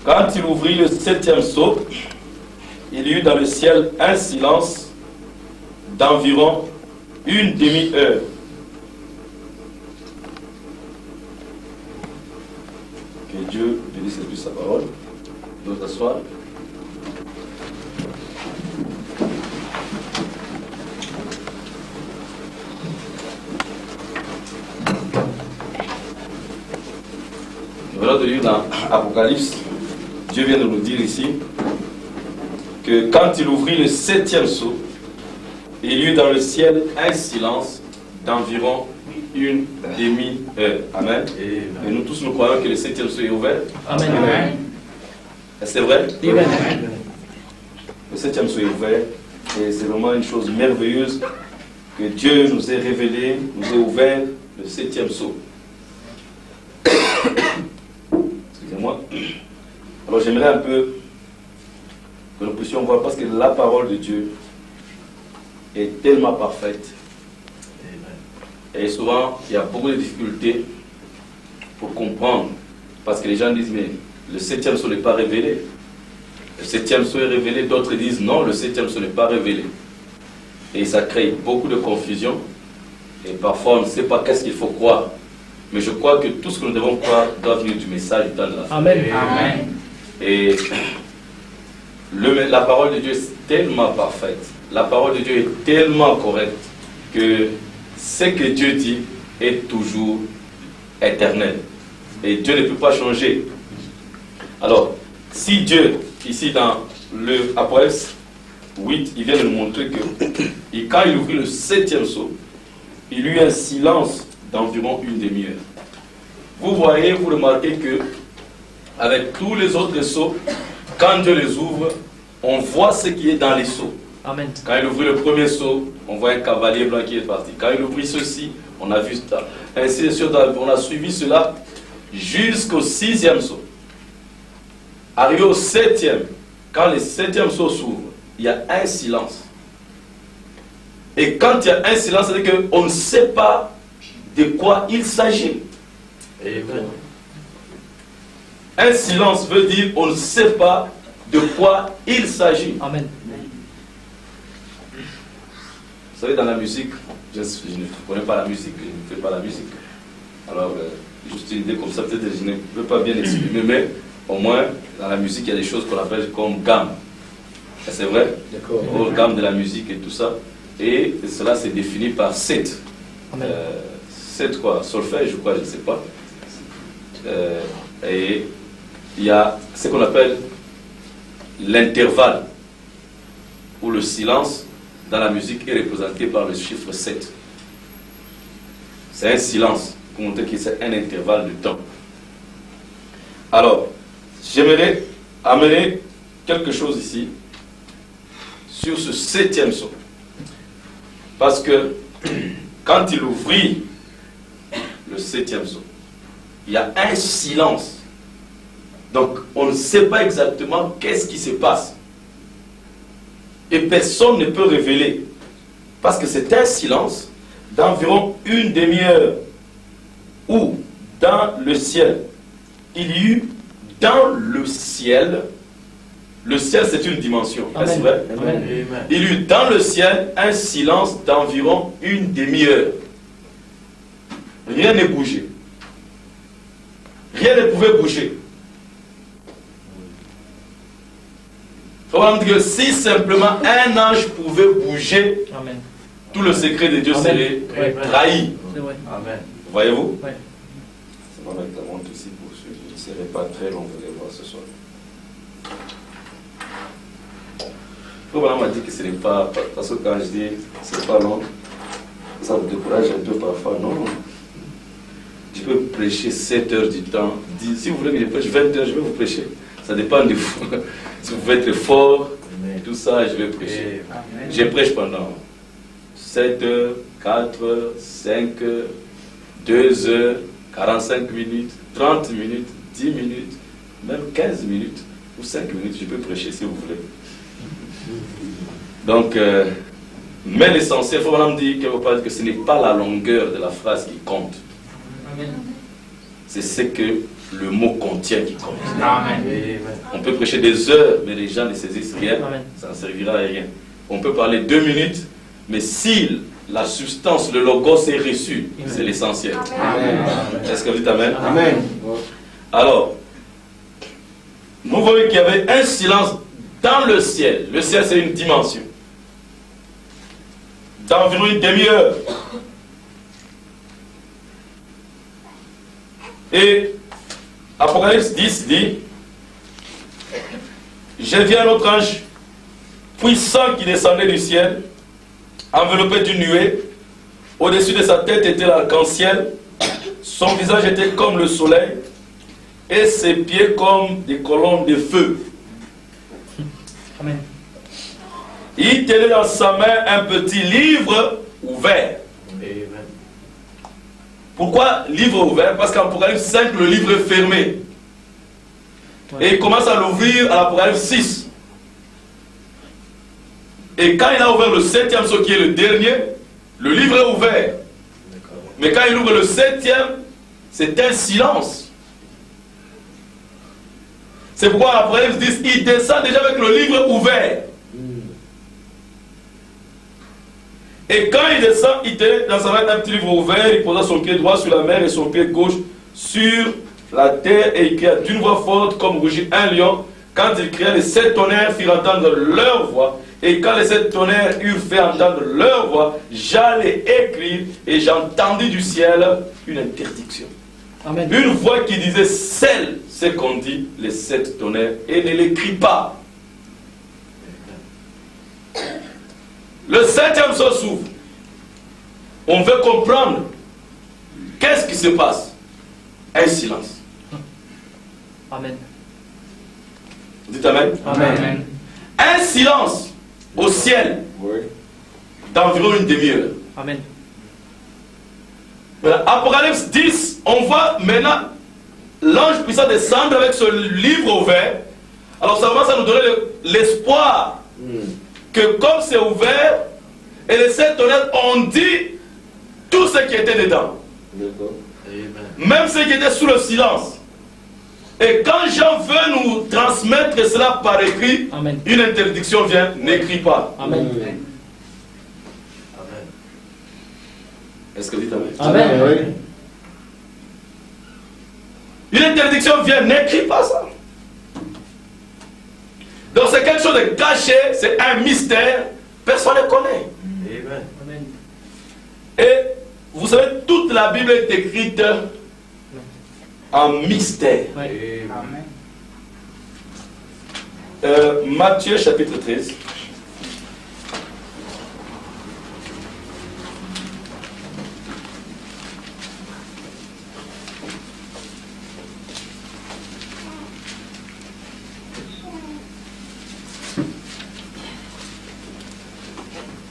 Quand il ouvrit le 7e sceau, il y eut dans le ciel un silence d'environ une demi-heure. Que Dieu bénisse le plus sa parole. Nous t'asseoir. Voilà de lire dans Apocalypse, Dieu vient de nous dire ici que quand il ouvrit le 7e sceau, il y eut dans le ciel un silence d'environ une demi-heure. Amen. Et nous tous nous croyons que le 7e sceau est ouvert. Amen. Amen. C'est vrai? Amen. Le 7e sceau est ouvert et c'est vraiment une chose merveilleuse que Dieu nous ait révélé, nous ait ouvert le 7e sceau. Excusez-moi. Alors j'aimerais un peu que nous puissions voir, parce que la parole de Dieu est tellement parfaite. Et souvent, il y a beaucoup de difficultés pour comprendre. Parce que les gens disent, mais le 7e sceau n'est pas révélé. Le 7e sceau est révélé. D'autres disent, non, le 7e sceau n'est pas révélé. Et ça crée beaucoup de confusion. Et parfois, on ne sait pas qu'est-ce qu'il faut croire. Mais je crois que tout ce que nous devons croire doit venir du message du temps de la fin. Amen. Amen. Et la parole de Dieu est tellement parfaite. La parole de Dieu est tellement correcte que ce que Dieu dit est toujours éternel. Et Dieu ne peut pas changer. Alors, si Dieu, ici dans le Apocalypse 8, il vient de nous montrer que et quand il ouvrit le 7e sceau, il y eut un silence d'environ une demi-heure. Vous voyez, vous remarquez que avec tous les autres sceaux, quand Dieu les ouvre, on voit ce qui est dans les sceaux. Amen. Quand il ouvrit le premier sceau, on voit un cavalier blanc qui est parti. Quand il ouvrit ceci, on a vu ça. Ainsi de suite, on a suivi cela jusqu'au 6e sceau. Arrivé au 7e, quand le 7e sceau s'ouvre, il y a un silence. Et quand il y a un silence, c'est-à-dire qu'on ne sait pas de quoi il s'agit. Un silence veut dire on ne sait pas de quoi il s'agit. Amen. Vous savez, dans la musique, je ne connais pas la musique, je ne fais pas la musique. Alors, juste une idée comme ça, peut-être je ne peux pas bien exprimer, mais au moins, dans la musique, il y a des choses qu'on appelle comme gamme. C'est vrai? D'accord. Gamme de la musique et tout ça. Et cela c'est défini par 7. 7 quoi? Solfège, je crois, je ne sais pas. Et il y a ce qu'on appelle l'intervalle, où le silence dans la musique est représenté par le chiffre 7. C'est un silence, pour montrer que c'est un intervalle de temps. Alors, j'aimerais amener quelque chose ici, sur ce 7e sceau. Parce que, quand il ouvrit le 7e sceau, il y a un silence. Donc, on ne sait pas exactement qu'est-ce qui se passe. Et personne ne peut révéler. Parce que c'est un silence d'environ une demi-heure. Où, dans le ciel, il y eut dans le ciel c'est une dimension. Est-ce vrai? Amen. Il y eut dans le ciel un silence d'environ une demi-heure. Rien n'est bougé. Rien ne pouvait bouger. Il faut dire que si simplement un ange pouvait bouger, Amen. tout le secret de Dieu serait trahi. Amen. Voyez-vous? Oui. C'est bon avec la montre ici pour ceux qui ne seraient pas très longs, vous allez voir ce soir. Voilà, on m'a dit que ce n'est pas, parce que quand je dis c'est pas long, ça me décourage un peu parfois. Non, je peux prêcher 7 heures du temps. Si vous voulez que je prêche 20 heures, je vais vous prêcher. Ça dépend de vous. Si vous pouvez être fort, tout ça, je vais prêcher. Amen. Je prêche pendant 7 heures, 4 heures, 5 heures, 2 heures, 45 minutes, 30 minutes, 10 minutes, même 15 minutes ou 5 minutes, je peux prêcher si vous voulez. Donc, mais l'essentiel, il faut vraiment dire que ce n'est pas la longueur de la phrase qui compte. c'est ce que le mot contient qui compte. Amen. On peut prêcher des heures, mais les gens ne saisissent rien, Amen. ça ne servira à rien. On peut parler 2 minutes, mais si la substance, le logos est reçu, c'est l'essentiel. Est-ce que vous dites Amen? Amen. Alors, nous voyons qu'il y avait un silence dans le ciel. Le ciel, c'est une dimension d'environ une demi-heure. Et Apocalypse 10 dit: j'ai vu un autre ange puissant qui descendait du ciel, enveloppé d'une nuée. Au-dessus de sa tête était l'arc-en-ciel. Son visage était comme le soleil et ses pieds comme des colonnes de feu. Amen. Il tenait dans sa main un petit livre ouvert. Pourquoi livre ouvert? Parce qu'en Apocalypse 5, le livre est fermé. Et il commence à l'ouvrir à l'Apocalypse 6. Et quand il a ouvert le 7e, ce qui est le dernier, le livre est ouvert. Mais quand il ouvre le 7e, c'est un silence. C'est pourquoi l'Apocalypse 10, il descend déjà avec le livre ouvert. Et quand il descend, il tenait dans sa main un petit livre ouvert, il posa son pied droit sur la mer et son pied gauche sur la terre, et il cria d'une voix forte comme rugit un lion. Quand il cria, les 7 tonnerres firent entendre leur voix. Et quand les 7 tonnerres eurent fait entendre leur voix, j'allais écrire, et j'entendis du ciel une interdiction. Amen. Une voix qui disait: scelle ce qu'ont dit les 7 tonnerres et ne l'écris pas. Le 7e sceau s'ouvre. On veut comprendre qu'est-ce qui se passe. Un silence. Amen. Dites Amen. Amen. Un silence au ciel d'environ une demi-heure. Amen. Voilà. Apocalypse 10, on voit maintenant l'ange puissant descendre avec ce livre ouvert. Alors ça commence à nous donner l'espoir que comme c'est ouvert, et les 7 tonnerres ont dit tout ce qui était dedans. Même ce qui était sous le silence. Et quand Jean veut nous transmettre cela par écrit, Amen. une interdiction vient: n'écris pas. Amen. Est-ce que vous dites Amen? Amen. Une interdiction vient: n'écris pas ça. Donc c'est quelque chose de caché, c'est un mystère, personne ne connaît. Amen. Et vous savez, toute la Bible est écrite en mystère. Ouais. Matthieu chapitre 13.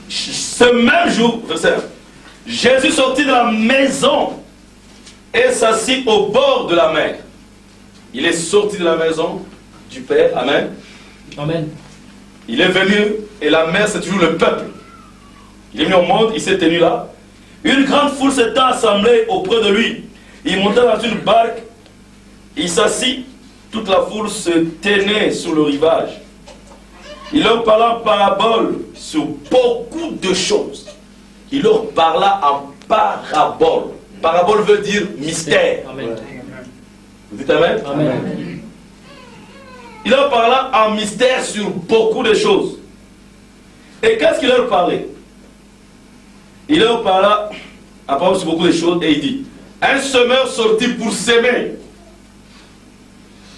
Ce même jour, verset 1, Jésus sortit de la maison et s'assit au bord de la mer. Il est sorti de la maison du Père. Amen. Amen. Il est venu, et la mer, c'est toujours le peuple. Il est venu au monde, il s'est tenu là. Une grande foule s'est assemblée auprès de lui. Il monta dans une barque, il s'assit, toute la foule se tenait sur le rivage. Il leur parla en parabole sur beaucoup de choses. Il leur parla en parabole. Parabole veut dire mystère. Amen. Vous dites Amen? Amen. Il leur parla en mystère sur beaucoup de choses. Et qu'est-ce qu'il leur parlait? Il leur parla en parabole sur beaucoup de choses et il dit: un semeur sortit pour s'aimer.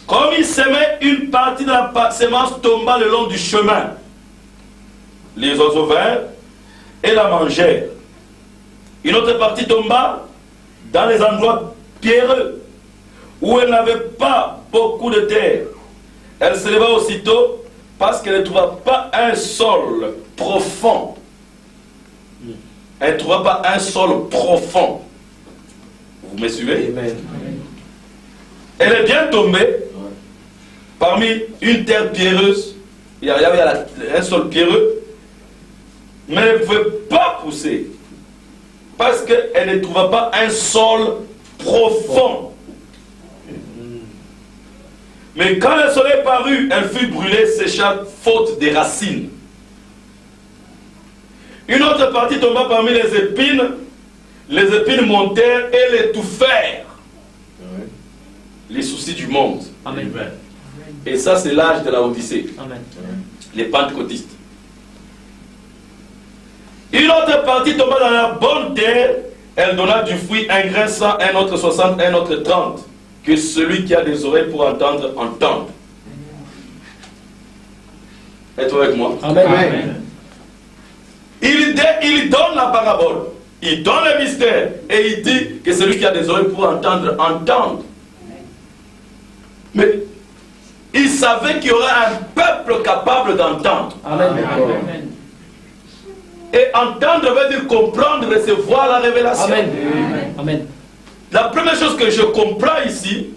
Comme il s'aimait, une partie de la semence tomba le long du chemin. Les oiseaux vinrent et la mangèrent. Une autre partie tomba dans les endroits pierreux, où elle n'avait pas beaucoup de terre. Elle se leva aussitôt parce qu'elle ne trouva pas un sol profond. Elle ne trouva pas un sol profond. Vous me suivez? Amen. Elle est bien tombée parmi une terre pierreuse. Il y avait un sol pierreux, mais elle ne pouvait pas pousser parce qu'elle ne trouva pas un sol profond. Mais quand le soleil parut, elle fut brûlée, sécha, faute des racines. Une autre partie tomba parmi les épines montèrent et l'étouffèrent. Les soucis du monde. Amen. Et ça, c'est l'âge de la Odyssée. Amen. Les pentecôtistes. Une autre partie tomba dans la bonne terre, elle donna du fruit, un grain 100, un autre 60, un autre 30. Que celui qui a des oreilles pour entendre, entende. Êtes-vous avec moi? Amen. Amen. Il donne la parabole, il donne le mystère, et il dit que celui qui a des oreilles pour entendre, entende. Mais il savait qu'il y aurait un peuple capable d'entendre. Amen. Amen. Et entendre veut dire comprendre, recevoir la révélation. Amen. Amen. La première chose que je comprends ici,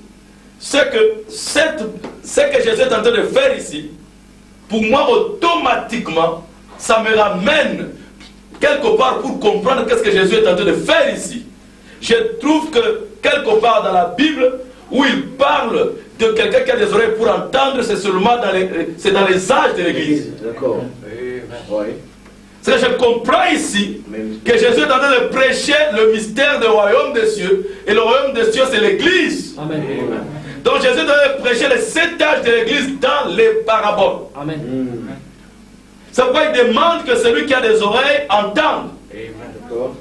c'est que ce que Jésus est en train de faire ici, pour moi, automatiquement, ça me ramène quelque part pour comprendre qu'est-ce que Jésus est en train de faire ici. Je trouve que quelque part dans la Bible, où il parle de quelqu'un qui a des oreilles pour entendre, c'est seulement dans les âges de l'Église. D'accord. Oui. C'est que je comprends ici que Jésus est en train de prêcher le mystère du royaume des cieux. Et le royaume des cieux, c'est l'Église. Amen. Donc Jésus est en train de prêcher les 7 âges de l'Église dans les paraboles. Amen. C'est pourquoi il demande que celui qui a des oreilles entende. D'accord.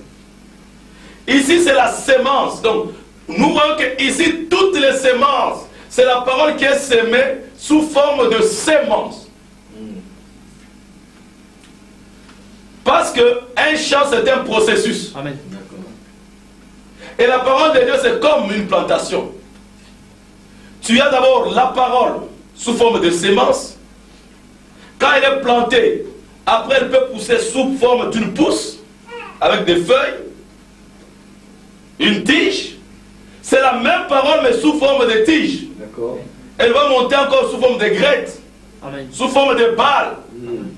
Ici, c'est la sémence. Donc, nous voyons que ici, toutes les sémences, c'est la parole qui est sémée sous forme de sémence. Parce qu'un champ, c'est un processus. Amen. Et la parole de Dieu, c'est comme une plantation. Tu as d'abord la parole sous forme de sémence. Quand elle est plantée, après elle peut pousser sous forme d'une pousse, avec des feuilles, une tige. C'est la même parole, mais sous forme de tige. D'accord. Elle va monter encore sous forme de graines, Amen. sous forme de balles,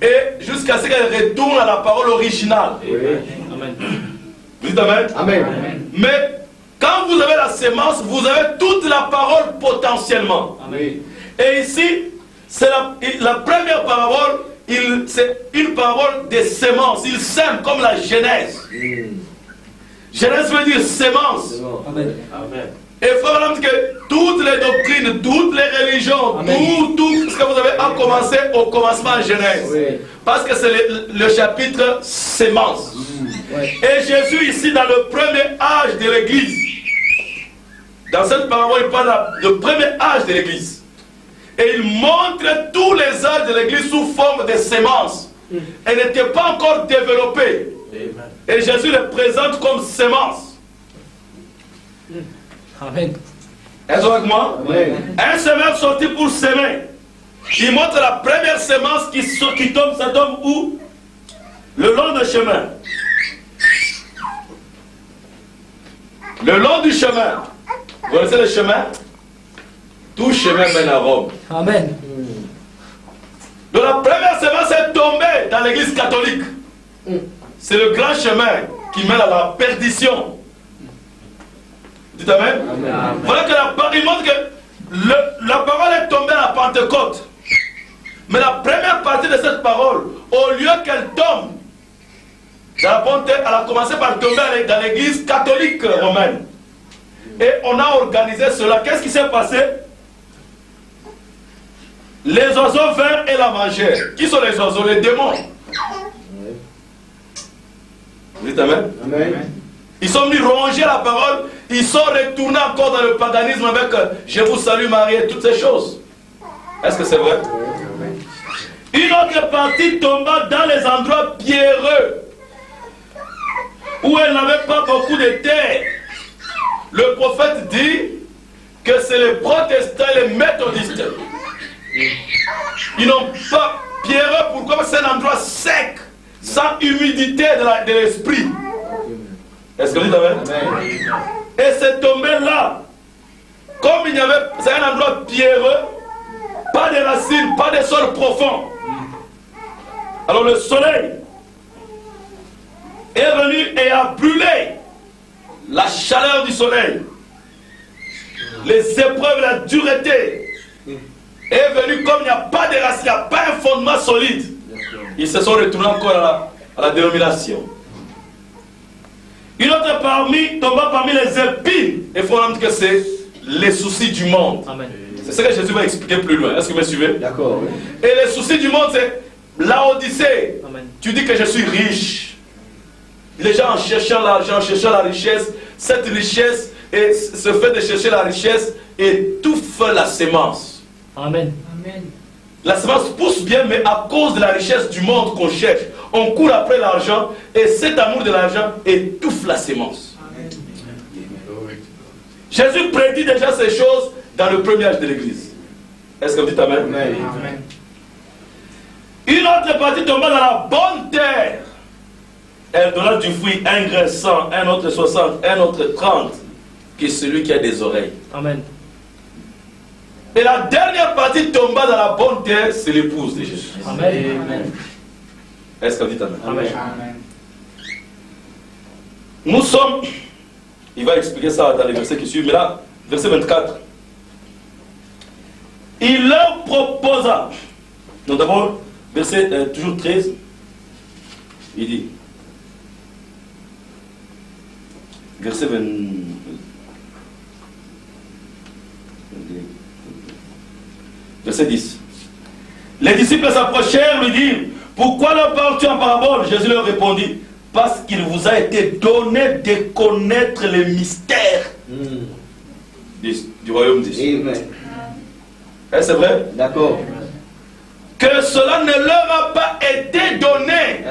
et jusqu'à ce qu'elle retourne à la parole originale. Oui. Amen. Vous dites Amen? Amen. Mais quand vous avez la sémence, vous avez toute la parole potentiellement. Oui. Et ici, c'est la première parabole, c'est une parole des sémences. Il sème comme la Genèse. Genèse veut dire sémence. Amen. Et frère, dit que toutes les doctrines, toutes les religions, Amen. tout ce que vous avez à commencer au commencement en Genèse. Oui. Parce que c'est le chapitre sémence. Ouais. Et Jésus ici dans le premier âge de l'Église, dans cette parabole il parle du premier âge de l'Église. Et il montre tous les âges de l'Église sous forme de sémence. Elle n'était pas encore développée. Et Jésus le présente comme sémence. Amen. Êtes-vous avec moi? Amen. Un semeur sorti pour semer. Il montre la première sémence qui tombe, ça tombe où? Le long du chemin. Le long du chemin. Vous connaissez le chemin? Tout chemin mène à Rome. Amen. Donc la première sémence est tombée dans l'église catholique. C'est le grand chemin qui mène à la perdition. Dites Amen. Voilà que il montre que la parole est tombée à la Pentecôte. Mais la première partie de cette parole, au lieu qu'elle tombe dans la bonne terre, elle a commencé par tomber dans l'église catholique romaine. Et on a organisé cela. Qu'est-ce qui s'est passé? Les oiseaux vinrent et la mangèrent. Qui sont les oiseaux? Les démons. Vous dites Amen? Amen. Ils sont venus ronger la parole. Ils sont retournés encore dans le paganisme avec je vous salue Marie et toutes ces choses. Est-ce que c'est vrai? Une autre partie tomba dans les endroits pierreux où elle n'avait pas beaucoup de terre. Le prophète dit que c'est les protestants et les méthodistes. Ils n'ont pas pierreux. Pourquoi? Parce que c'est un endroit sec, sans humidité de l'esprit. Est-ce que vous avez? Et c'est tombé là. Comme il y avait, c'est un endroit pierreux, pas de racines, pas de sol profond. Alors le soleil est venu et a brûlé la chaleur du soleil, les épreuves, la dureté, est venu comme il n'y a pas de racines, il n'y a pas un fondement solide. Ils se sont retournés encore à la dénomination. Une autre tomba parmi les épines. Et il faut dire que c'est les soucis du monde. C'est ce que Jésus va expliquer plus loin. Est-ce que vous me suivez? D'accord. Et les soucis du monde, c'est l'Odyssée. Tu dis que je suis riche. Les gens en cherchant l'argent, en cherchant la richesse, cette richesse, et ce fait de chercher la richesse, étouffe la sémence. Amen. La semence pousse bien, mais à cause de la richesse du monde qu'on cherche, on court après l'argent, et cet amour de l'argent étouffe la sémence. Amen. Jésus prédit déjà ces choses dans le premier âge de l'Église. Est-ce que vous dites Amen? Amen. Une autre partie tomba dans la bonne terre. Elle donna du fruit, un grain 100, un autre 60, un autre 30, que celui qui a des oreilles. Amen. Et la dernière partie tomba dans la bonne terre, c'est l'épouse de Jésus. Amen. Est-ce que vous dites Amen? Amen. Nous sommes, il va expliquer ça dans les versets qui suivent, mais là, verset 24. Il leur proposa, donc d'abord, verset toujours 13, il dit, verset 20, verset 10. Les disciples s'approchèrent, lui dirent, pourquoi leur parles-tu en parabole? Jésus leur répondit, parce qu'il vous a été donné de connaître les mystères du royaume des cieux. Est-ce vrai? D'accord. Que cela ne leur a pas été donné.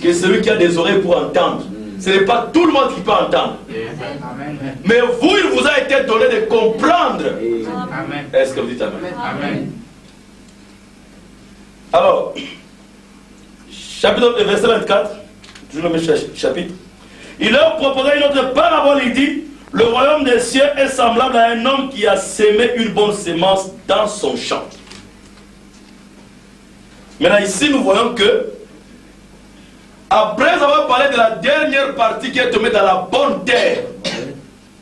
Que celui qui a des oreilles pour entendre. Ce n'est pas tout le monde qui peut entendre. Mais vous, il vous a été donné de comprendre. Est-ce que vous dites Amen? Amen. Alors, chapitre verset 24, toujours le même chapitre. Il leur proposa une autre parabole, il dit, le royaume des cieux est semblable à un homme qui a sémé une bonne sémence dans son champ. Maintenant ici nous voyons que, après avoir parlé de la dernière partie qui est tombée dans la bonne terre,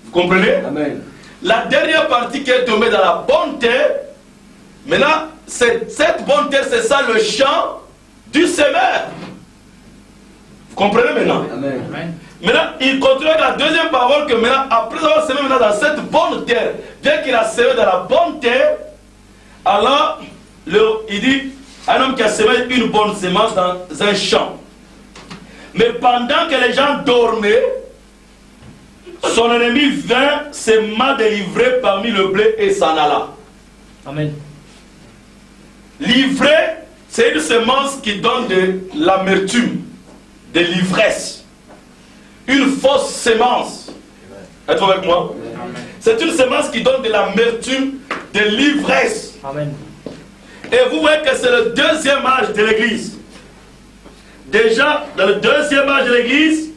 vous comprenez? Amen. La dernière partie qui est tombée dans la bonne terre, maintenant, cette bonne terre, c'est ça le champ du semeur. Vous comprenez maintenant? Amen. Amen. Maintenant, il continue avec la deuxième parole que maintenant, après avoir semé maintenant dans cette bonne terre, bien qu'il a semé dans la bonne terre, alors, il dit, un homme qui a semé une bonne semence dans un champ. Mais pendant que les gens dormaient, son ennemi vint, sema délivré parmi le blé et s'en alla. Amen. Livré, c'est une semence qui donne de l'amertume, de l'ivresse. Une fausse semence. Êtes-vous avec moi? C'est une semence qui donne de l'amertume, de l'ivresse. Amen. Et vous voyez que c'est le deuxième âge de l'Église. Déjà, dans le deuxième âge de l'Église,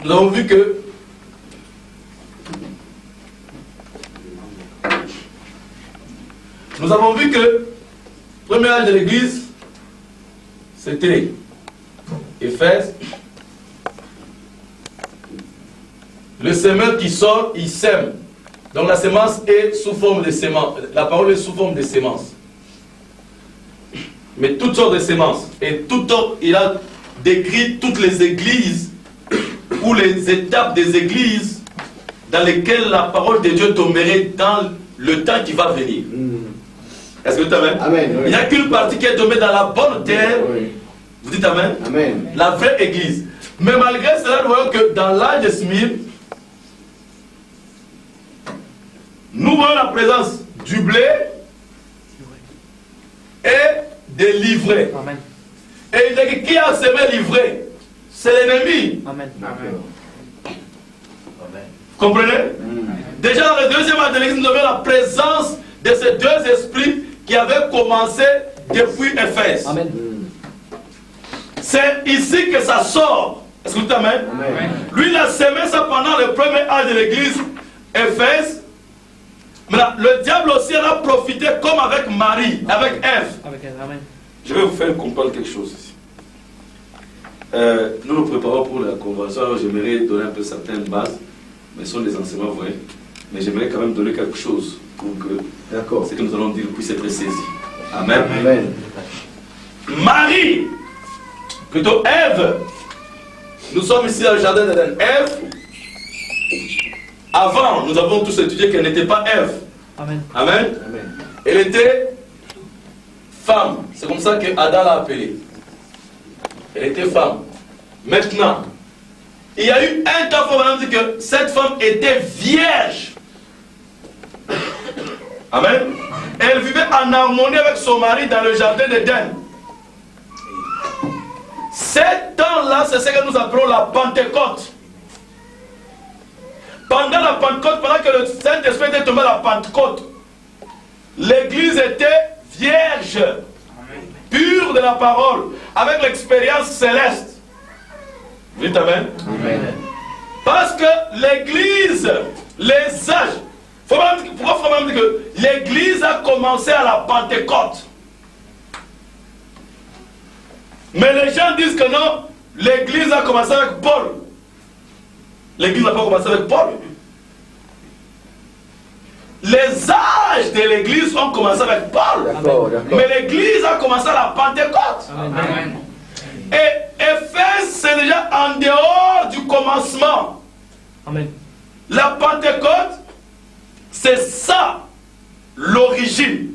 nous avons vu que le premier âge de l'Église, c'était Éphèse. Le semeur qui sort, il sème. Donc la semence est sous forme de sémence. La parole est sous forme de sémence. Mais toutes sortes de semences. Et il a décrit toutes les églises ou les étapes des églises dans lesquelles la parole de Dieu tomberait dans le temps qui va venir. Est-ce que vous dites Amen? Amen, oui. Il n'y a qu'une partie qui est tombée dans la bonne terre. Oui. Vous dites Amen? Amen. La vraie église. Mais malgré cela, nous voyons que dans l'âge de Smyrne, nous voyons la présence du blé et des livrets. Amen. Et il dit qui a semé livré? C'est l'ennemi. Amen. Amen. Vous comprenez? Déjà dans le deuxième âge de l'Église, nous avons la présence de ces deux esprits qui avaient commencé depuis Éphèse. Amen. C'est ici que ça sort. Est-ce que vous dites Amen? Amen. Lui, il a semé ça pendant le premier âge de l'Église, Éphèse. Mais là, le diable aussi en a profité comme avec Marie, avec Ève. Amen. Je vais vous faire comprendre quelque chose ici. Nous nous préparons pour la convention, alors j'aimerais donner un peu certaines bases mais ce sont des enseignements vrais. Mais j'aimerais quand même donner quelque chose pour que ce que nous allons dire puisse être saisi. Amen. Amen. Marie, plutôt Ève, nous sommes ici dans le jardin d'Éden. Ève, avant, nous avons tous étudié qu'elle n'était pas Ève. Amen. Amen. Amen. Elle était femme. C'est comme ça que Adam l'a appelée. Elle était femme. Maintenant, il y a eu un temps où on a dit que cette femme était vierge. Amen. Elle vivait en harmonie avec son mari dans le jardin d'Éden. Cet temps-là, c'est ce que nous appelons la Pentecôte. Pendant la Pentecôte, pendant que le Saint-Esprit était tombé à la Pentecôte, l'église était vierge, pure de la parole, avec l'expérience céleste. Vous dites amen? Amen. Parce que l'église, les âges, pourquoi il faut même dire que l'église a commencé à la Pentecôte? Mais les gens disent que non, l'église a commencé avec Paul. L'église n'a pas commencé avec Paul. Les âges de l'église ont commencé avec Paul. Mais l'église a commencé à la Pentecôte. Amen. Et Éphèse, c'est déjà en dehors du commencement. Amen. La Pentecôte, c'est ça l'origine.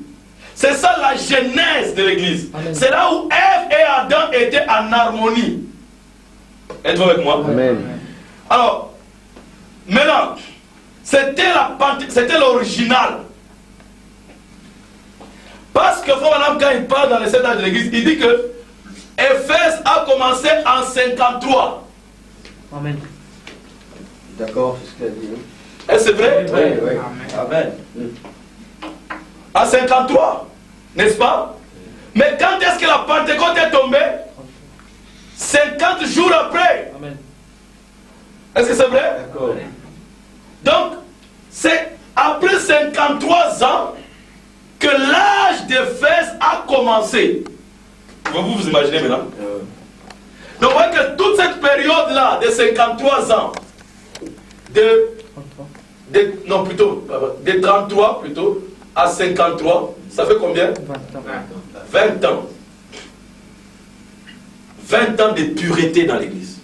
C'est ça la genèse de l'église. C'est là où Ève et Adam étaient en harmonie. Êtes-vous avec moi? Amen. Alors, maintenant, c'était l'original. Parce que Frère Branham, quand il parle dans les 7 âges de l'église, il dit que Éphèse a commencé en 53. Amen. D'accord, c'est ce qu'elle dit. Est-ce que c'est vrai? Oui, oui. Amen. En 53, n'est-ce pas? Mais quand est-ce que la Pentecôte est tombée? 50 jours après. Amen. Est-ce que c'est vrai? D'accord. Donc, c'est après 53 ans que l'âge d'Éphèse a commencé. Pouvez-vous vous imaginer maintenant? Donc, vous voyez que toute cette période-là, de 53 ans, non plutôt, de 33 plutôt, à 53, ça fait combien? 20 ans. 20 ans de pureté dans l'église.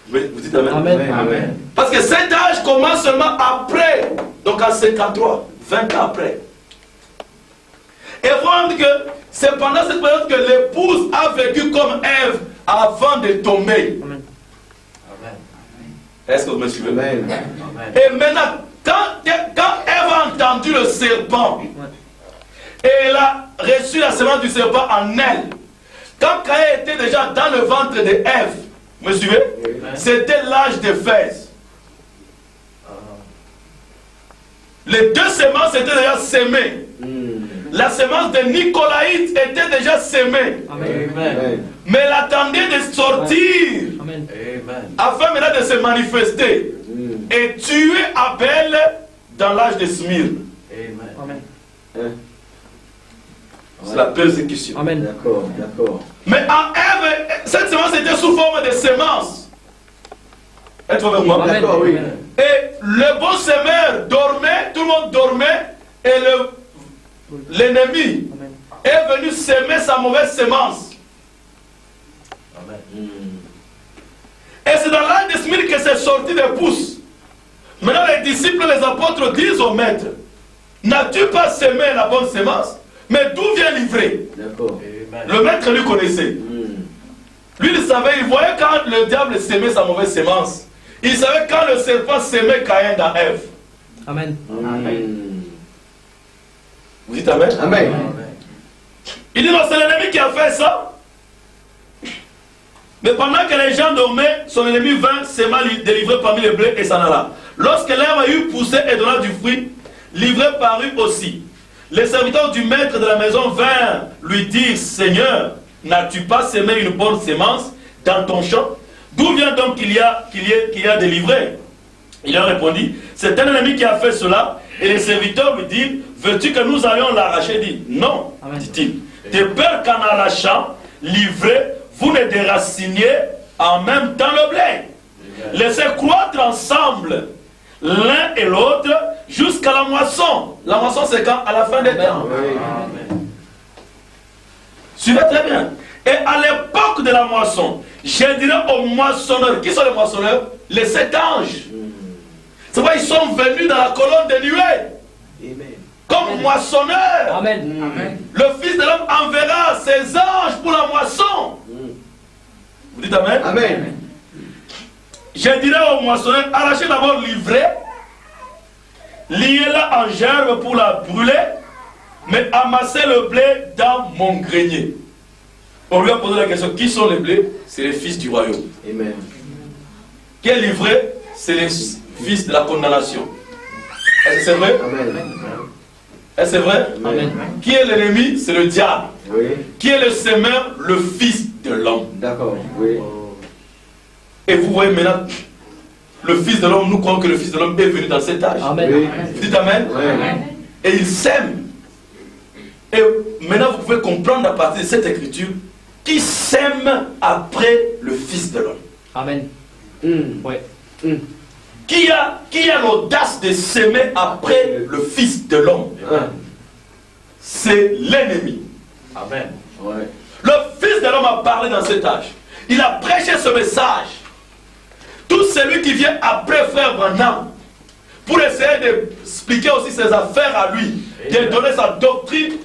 Vous dites amen. Amen. Amen. Parce que cet âge commence seulement après, donc à 53, 20 ans après. Et vous voyez que c'est pendant cette période que l'épouse a vécu comme Ève avant de tomber. Amen. Est-ce que vous me suivez? Amen. Et maintenant, quand Ève a entendu le serpent, et elle a reçu la semence du serpent en elle, quand Caïn était déjà dans le ventre de Ève, vous me suivez? C'était l'âge d'Éphèse. Les deux semences étaient déjà semées. La semence de Nicolaïte était déjà semée. Amen. Mais elle attendait de sortir. Amen. Afin maintenant de se manifester. Et tuer Abel dans l'âge de Smyrne. Amen. C'est la persécution. Amen. D'accord, d'accord. Mais en Ève, cette semence était sous forme de semence. Êtes-vous avec moi? Amen. D'accord, oui. Et le bon semeur dormait, tout le monde dormait, et l'ennemi est venu semer sa mauvaise semence. Et c'est dans l'âge de Smyrne que c'est sorti des pousses. Maintenant les disciples, les apôtres disent au maître, n'as-tu pas semé la bonne semence? Mais d'où vient l'ivraie? D'accord. Le maître lui connaissait. Lui il savait, il voyait quand le diable semait sa mauvaise semence. Il savait quand le serpent semait Caïn dans Ève. Amen. Vous dites amen? Amen. Il dit non, c'est l'ennemi qui a fait ça. Mais pendant que les gens dormaient, son ennemi vint s'aimer délivrer parmi les blés et s'en alla. Lorsque l'herbe a eu poussé et donna du fruit, l'ivraie parut aussi. Les serviteurs du maître de la maison vinrent lui dire, Seigneur, n'as-tu pas semé une bonne semence dans ton champ? D'où vient donc qu'il y a des livrées? Il leur répondit, c'est un ennemi qui a fait cela. Et les serviteurs lui disent, veux-tu que nous allions l'arracher? Il dit, non, dit-il. De peur qu'en arrachant l'ivraie, vous ne déraciniez en même temps le blé. laisser croître ensemble l'un et l'autre jusqu'à la moisson. La moisson, c'est quand? À la fin des temps. Suivez très bien. Et à l'époque de la moisson, je dirais aux moissonneurs. Qui sont les moissonneurs? Les 7 anges. C'est pourquoi ils sont venus dans la colonne de nuée. Comme moissonneurs. Amen. Le Fils de l'homme enverra ses anges pour la moisson. Vous dites Amen? Amen. Je dirais aux moissonneurs, arrachez d'abord l'ivraie, liez-la en gerbe pour la brûler, mais amassez le blé dans mon grenier. On lui a posé la question, qui sont les blés? C'est les fils du royaume. Amen. Qui est livré? C'est les fils de la condamnation. Est-ce que c'est vrai? Amen. Est-ce que c'est vrai? Amen. Qui est l'ennemi? C'est le diable. Oui. Qui est le semeur? Le Fils de l'homme. D'accord. Oui. Et vous voyez maintenant, le Fils de l'homme, nous croyons que le Fils de l'homme est venu dans cet âge. Amen. Oui. Vous dites Amen? Oui. Et il sème. Et maintenant, vous pouvez comprendre à partir de cette écriture qui sème après le Fils de l'homme. Amen. Ouais. Qui a l'audace de s'aimer après le Fils de l'homme? C'est l'ennemi. Amen. Ouais. Le Fils de l'homme a parlé dans cet âge. Il a prêché ce message. Tout celui qui vient après Frère Branham pour essayer d'expliquer aussi ses affaires à lui, de donner sa doctrine,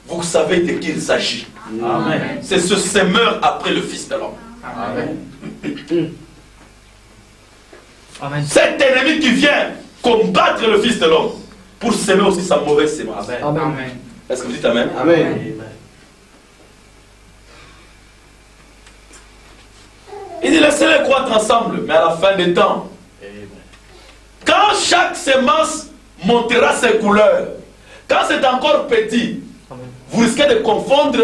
vous savez de qui il s'agit. Amen. C'est ce semeur après le Fils de l'homme. Amen. Amen. Cet ennemi qui vient combattre le Fils de l'homme pour s'aimer aussi sa mauvaise sémence. Amen. Est-ce que vous dites Amen? Amen. Il dit laissez-les croître ensemble, mais à la fin des temps, quand chaque semence montera ses couleurs, quand c'est encore petit, vous risquez de confondre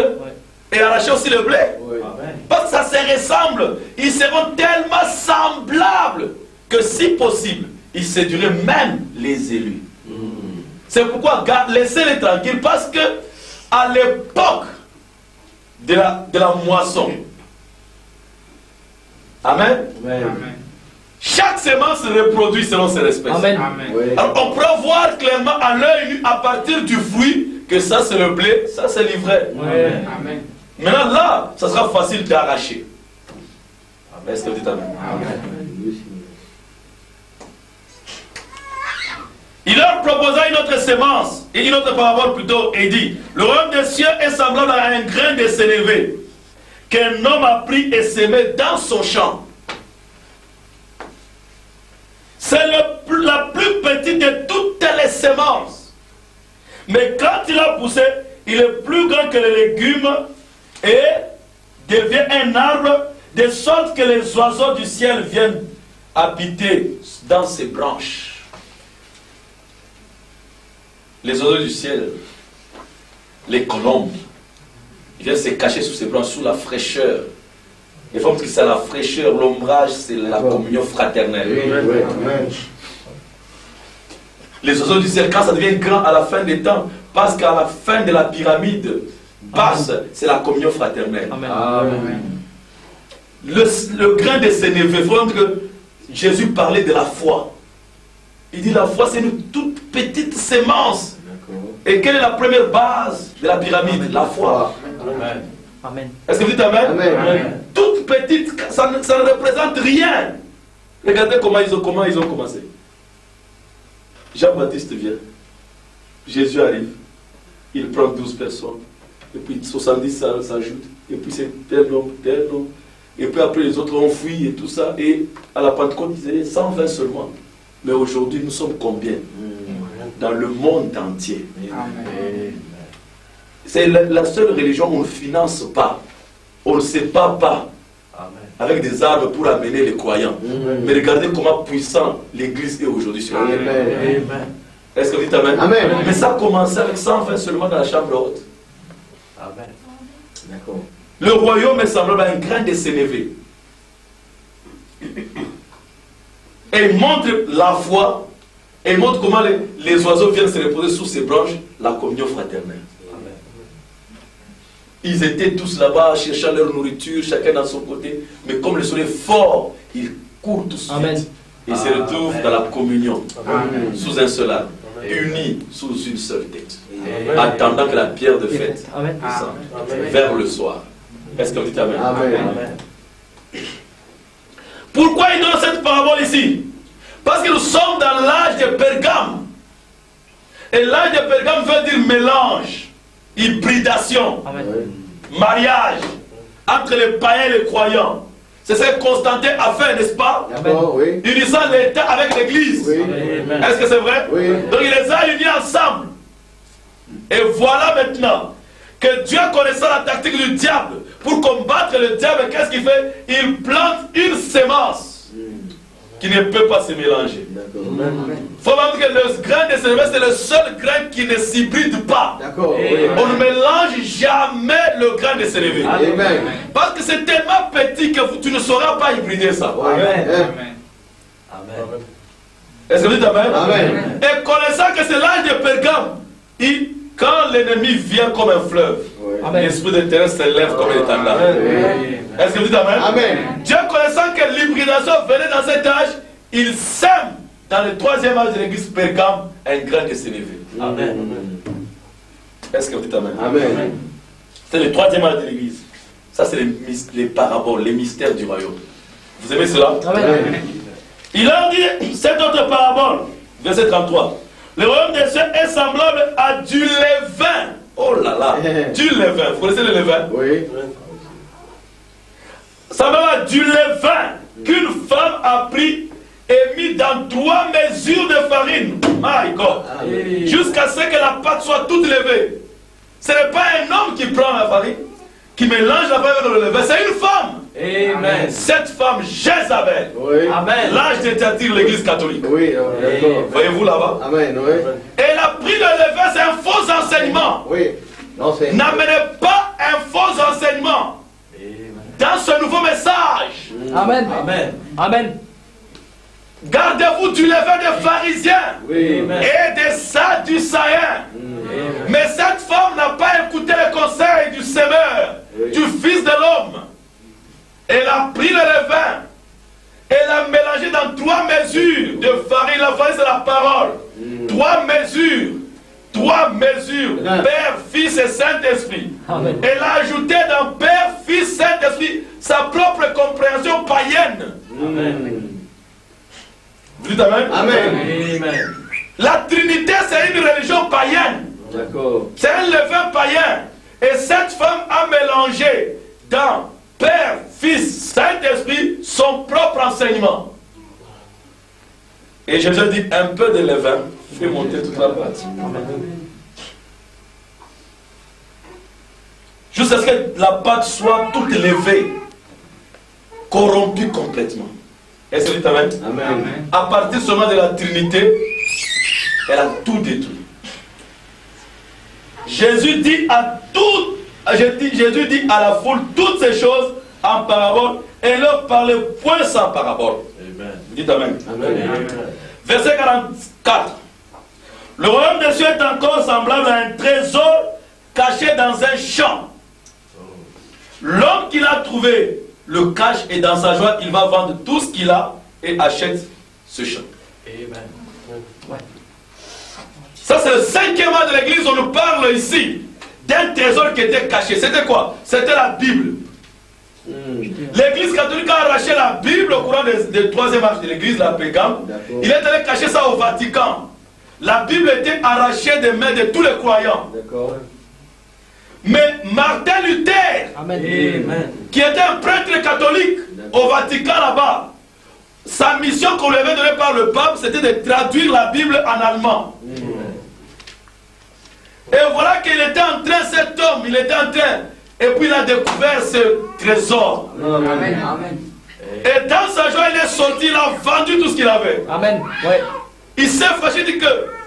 et arracher aussi le blé. Oui. Parce que ça se ressemble. Ils seront tellement semblables que si possible, ils séduiraient même les élus. C'est pourquoi laissez-les tranquilles, parce que à l'époque de la moisson, Amen. Amen. Chaque semence se reproduit selon ses espèces. Amen. Oui. Alors on peut voir clairement à l'œil nu, à partir du fruit, que ça c'est le blé, ça c'est l'ivraie. Amen. Maintenant là, ça sera facile d'arracher. Est-ce que vous dites Amen? Il leur proposa une autre sémence, et une autre parabole plutôt, et dit, le royaume des cieux est semblable à un grain de sénévé, qu'un homme a pris et sémé dans son champ. C'est la plus petite de toutes les semences. Mais quand il a poussé, il est plus grand que les légumes et devient un arbre, de sorte que les oiseaux du ciel viennent habiter dans ses branches. Les oiseaux du ciel, les colombes, ils viennent se cacher sous ses branches, sous la fraîcheur. Il faut que c'est la fraîcheur, l'ombrage, c'est la communion fraternelle. Oui. Amen. Les oiseaux du ciel, quand ça devient grand à la fin des temps, parce qu'à la fin de la pyramide basse, c'est la communion fraternelle. Amen. Amen. Le grain de sénévé, il faut que Jésus parlait de la foi. Il dit la foi, c'est une toute petite sémence. Et quelle est la première base de la pyramide? La foi. Amen. Amen. Est-ce que vous dites Amen? Amen. Toute petite, ça ne représente rien. Regardez comment ils ont commencé. Jean-Baptiste vient. Jésus arrive. Il prend 12 personnes. Et puis 70 s'ajoutent. Et puis c'est tel nombre, tel nombre. Et puis après les autres ont fui et tout ça. Et à la Pentecôte, ils étaient 120 seulement. Mais aujourd'hui, nous sommes combien? Dans le monde entier. Amen. C'est la seule religion où on ne finance pas. On ne sépare pas. Avec des arbres pour amener les croyants. Mais regardez comment puissant l'Église est aujourd'hui sur la terre. Amen. Est-ce que vous dites Amen? Amen. Mais ça a commencé avec 120 seulement dans la chambre haute. D'accord. Le royaume est semblable à un grain de sénévé. Et il montre la foi. Et il montre comment les oiseaux viennent se reposer sous ses branches. La communion fraternelle. Ils étaient tous là-bas cherchant leur nourriture, chacun dans son côté. Mais comme le soleil est fort, ils court tout de suite. Amen. Et se retrouve dans la communion, Amen. sous un seul arbre, unis sous une seule tête, attendant que la pierre de fête Amen. descende vers le soir. Est-ce que vous dites Amen? Amen. Pourquoi il donne cette parabole ici? Parce que nous sommes dans l'âge de Pergame. Et l'âge de Pergame veut dire mélange, hybridation, Amen. mariage entre les païens et les croyants. C'est ce que Constantin a fait, n'est-ce pas? D'accord, oui. Unissant l'État avec l'Église. Oui. Amen. Est-ce que c'est vrai? Oui. Donc il les a unis ensemble. Et voilà maintenant que Dieu, connaissant la tactique du diable, pour combattre le diable, qu'est-ce qu'il fait? Il plante une sémence qui ne peut pas se mélanger. D'accord. Il faut voir que le grain de sénévé, c'est le seul grain qui ne s'hybride pas. D'accord, oui. On ne mélange jamais le grain de sénévé. Amen. Parce que c'est tellement petit que tu ne sauras pas hybrider ça. Amen. Amen. Est-ce que vous dites Amen? Amen. Et connaissant que c'est l'âge de Pergame, quand l'ennemi vient comme un fleuve, Amen. l'esprit de terrain se lève comme un étendard. Est-ce que vous dites Amen? Amen. Dieu, connaissant que l'hybridation venait dans cet âge, il sème dans le troisième âge de l'église Pergame un grain de sénévé. Amen. Est-ce que vous dites Amen? Amen. C'est le troisième âge de l'église. Ça, c'est les paraboles, les mystères du royaume. Vous aimez cela? Amen. Il leur dit cette autre parabole, verset 33. Le royaume des cieux est semblable à du levain. Oh là là, du levain. Vous connaissez le levain? Oui. Semblable à du levain qu'une femme a pris et mis dans 3 mesures de farine. My God. Jusqu'à ce que la pâte soit toute levée. Ce n'est pas un homme qui prend la farine, qui mélange la farine avec le levain, c'est une femme. Amen. Cette femme, Jézabel, Oui. Amen. l'âge d'établir l'église catholique. Oui. D'accord. Voyez-vous là-bas? Amen. Oui. Elle a pris le levain, c'est un faux enseignement. Oui. Non, c'est. N'amenez pas un faux enseignement dans ce nouveau message. Amen. Amen. Amen. Gardez-vous du levain des pharisiens Oui. et des sadducéens. Mais cette femme n'a pas écouté le conseil du Seigneur, Oui. du Fils de l'homme. Elle a pris le levain. Elle a mélangé dans 3 mesures de farine. La farine, c'est la parole. 3 mesures. 3 mesures. Amen. Père, Fils et Saint-Esprit. Amen. Elle a ajouté dans Père, Fils, Saint-Esprit sa propre compréhension païenne. Amen. Vous dites Amen? Amen. Amen. La Trinité, c'est une religion païenne. D'accord. C'est un levain païen. Et cette femme a mélangé dans Père, Fils, Saint-Esprit son propre enseignement. Et Jésus dit un peu de levain fait monter toute la pâte. Jusqu'à ce que la pâte soit toute levée, corrompue complètement. Est-ce que vous dites Amen? Amen. À partir seulement de la Trinité, elle a tout détruit. Jésus dit Jésus dit à la foule toutes ces choses en parabole et leur parlait point sans parabole. Amen. Dites Amen. Amen. Verset 44. Le royaume des cieux est encore semblable à un trésor caché dans un champ. L'homme qui l'a trouvé le cache et dans sa joie, il va vendre tout ce qu'il a et achète ce champ. Amen. Ça, c'est le 5e âge de l'église. On nous parle ici d'un trésor qui était caché. C'était quoi? C'était la Bible. L'église catholique a arraché la Bible au courant des 3e âge de l'église, la Pergame. Il est allé cacher ça au Vatican. La Bible était arrachée des mains de tous les croyants. D'accord. Mais Martin Luther, Amen. qui était un prêtre catholique au Vatican là-bas, sa mission qu'on lui avait donnée par le pape, c'était de traduire la Bible en allemand. Et voilà qu'il était en train, cet homme, il était en train, et puis il a découvert ce trésor. Amen. Et dans sa joie, il est sorti, il a vendu tout ce qu'il avait. Amen. Ouais. Il s'est fâché, il dit que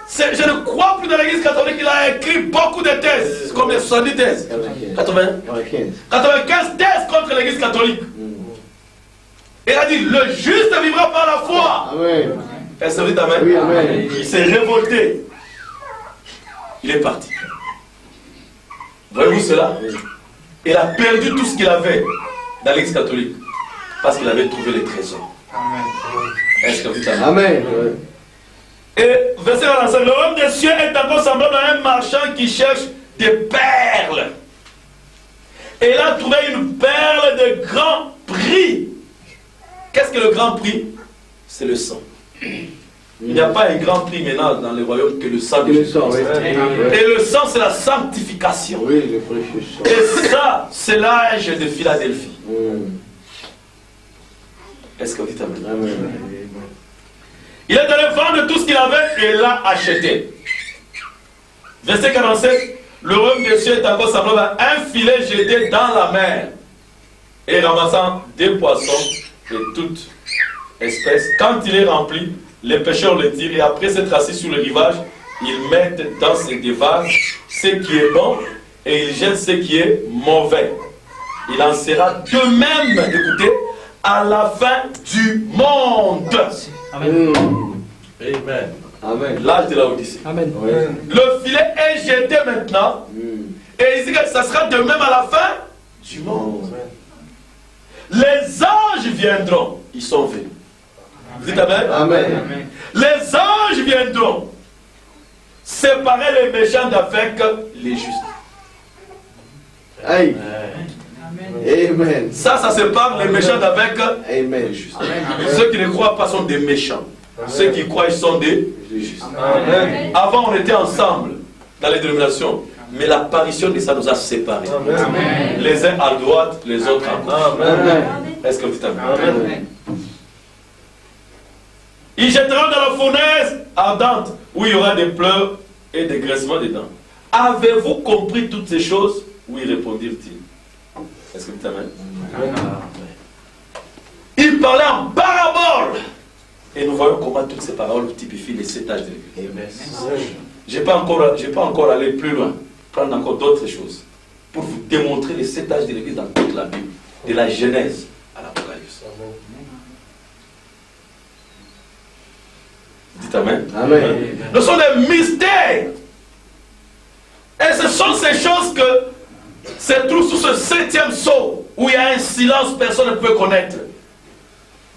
je ne crois plus dans l'église catholique, il a écrit beaucoup de thèses, comme 70 thèses. 95 thèses contre l'église catholique. Et il a dit, le juste vivra par la foi. Amen. Est-ce que vous dites Amen? Oui, amen. Il s'est révolté. Il est parti. Voyez-vous cela? Il a perdu tout ce qu'il avait dans l'église catholique parce qu'il avait trouvé les trésors. Est-ce que vous dites Amen? Amen. Et verset 45, le royaume des cieux est encore semblable à un marchand qui cherche des perles. Et il a trouvé une perle de grand prix. Qu'est-ce que le grand prix? C'est le sang. Il n'y a pas un grand prix maintenant dans le royaume que le sang de Jésus. Et le sang, c'est la sanctification. Oui, le précieux sang. Et ça, c'est l'âge de Philadelphie. Est-ce que vous dites Amen? Amen. Il est allé vendre tout ce qu'il avait et l'a acheté. Verset 47. Le royaume des cieux est encore semblable à un filet jeté dans la mer et ramassant des poissons et toute espèce. Quand il est rempli, les pêcheurs le tirent et après s'être assis sur le rivage, ils mettent dans ses dévages ce qui est bon et ils jettent ce qui est mauvais. Il en sera de même, écoutez, à la fin du monde. Amen. Amen. Amen. L'âge de la Odyssée. Amen. Le filet est jeté maintenant. Et il dit que ça sera de même à la fin du monde. Les anges viendront. Ils sont venus. Vous dites Amen? Amen. Les anges viendront séparer les méchants d'avec les justes. Amen. Amen. Ça sépare les méchants d'avec Amen. les justes. Ceux qui ne croient pas sont des méchants. Ceux qui croient, ils sont des justes. Amen. Avant, on était ensemble dans les dénominations. Mais l'apparition de ça nous a séparés. Amen. Les uns à droite, les autres à gauche. Amen. Est-ce que vous dites Amen? Amen. Ils jetteront dans la fournaise ardente où il y aura des pleurs et des graissements dedans. Avez-vous compris toutes ces choses? Oui, répondirent-ils. Est-ce que vous dites Amen? Il parlait en parabole. Et nous voyons comment toutes ces paroles typifient les 7 âges de l'Église. Je n'ai pas encore allé plus loin, prendre encore d'autres choses, pour vous démontrer les 7 âges de l'Église dans toute la Bible, de la Genèse à l'Apocalypse. Dites Amen. Amen. Ce sont des mystères. Et ce sont ces choses que se trouvent sous ce 7e sceau, où il y a un silence, personne ne peut connaître.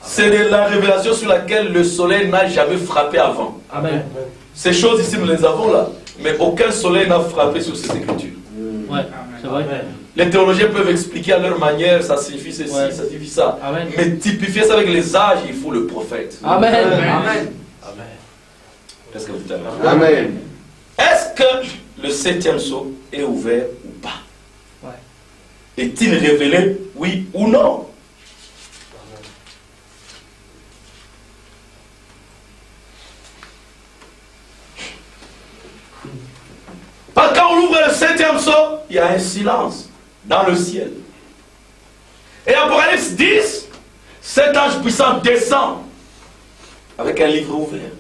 C'est de la révélation sur laquelle le soleil n'a jamais frappé avant. Amen. Ces choses ici, nous les avons là. Mais aucun soleil n'a frappé sur ces écritures. Ouais, c'est vrai. Les théologiens peuvent expliquer à leur manière, ça signifie ceci, Ouais. ça signifie ça. Amen. Mais typifier ça avec les âges, il faut le prophète. Amen. Amen. Est-ce que vous dites Amen? Amen. Est-ce que le 7e sceau est ouvert ou pas? Ouais. Est-il révélé, oui ou non? Parce que quand on ouvre le 7e sceau, il y a un silence dans le ciel. Et Apocalypse 10, cet ange puissant descend avec un livre ouvert.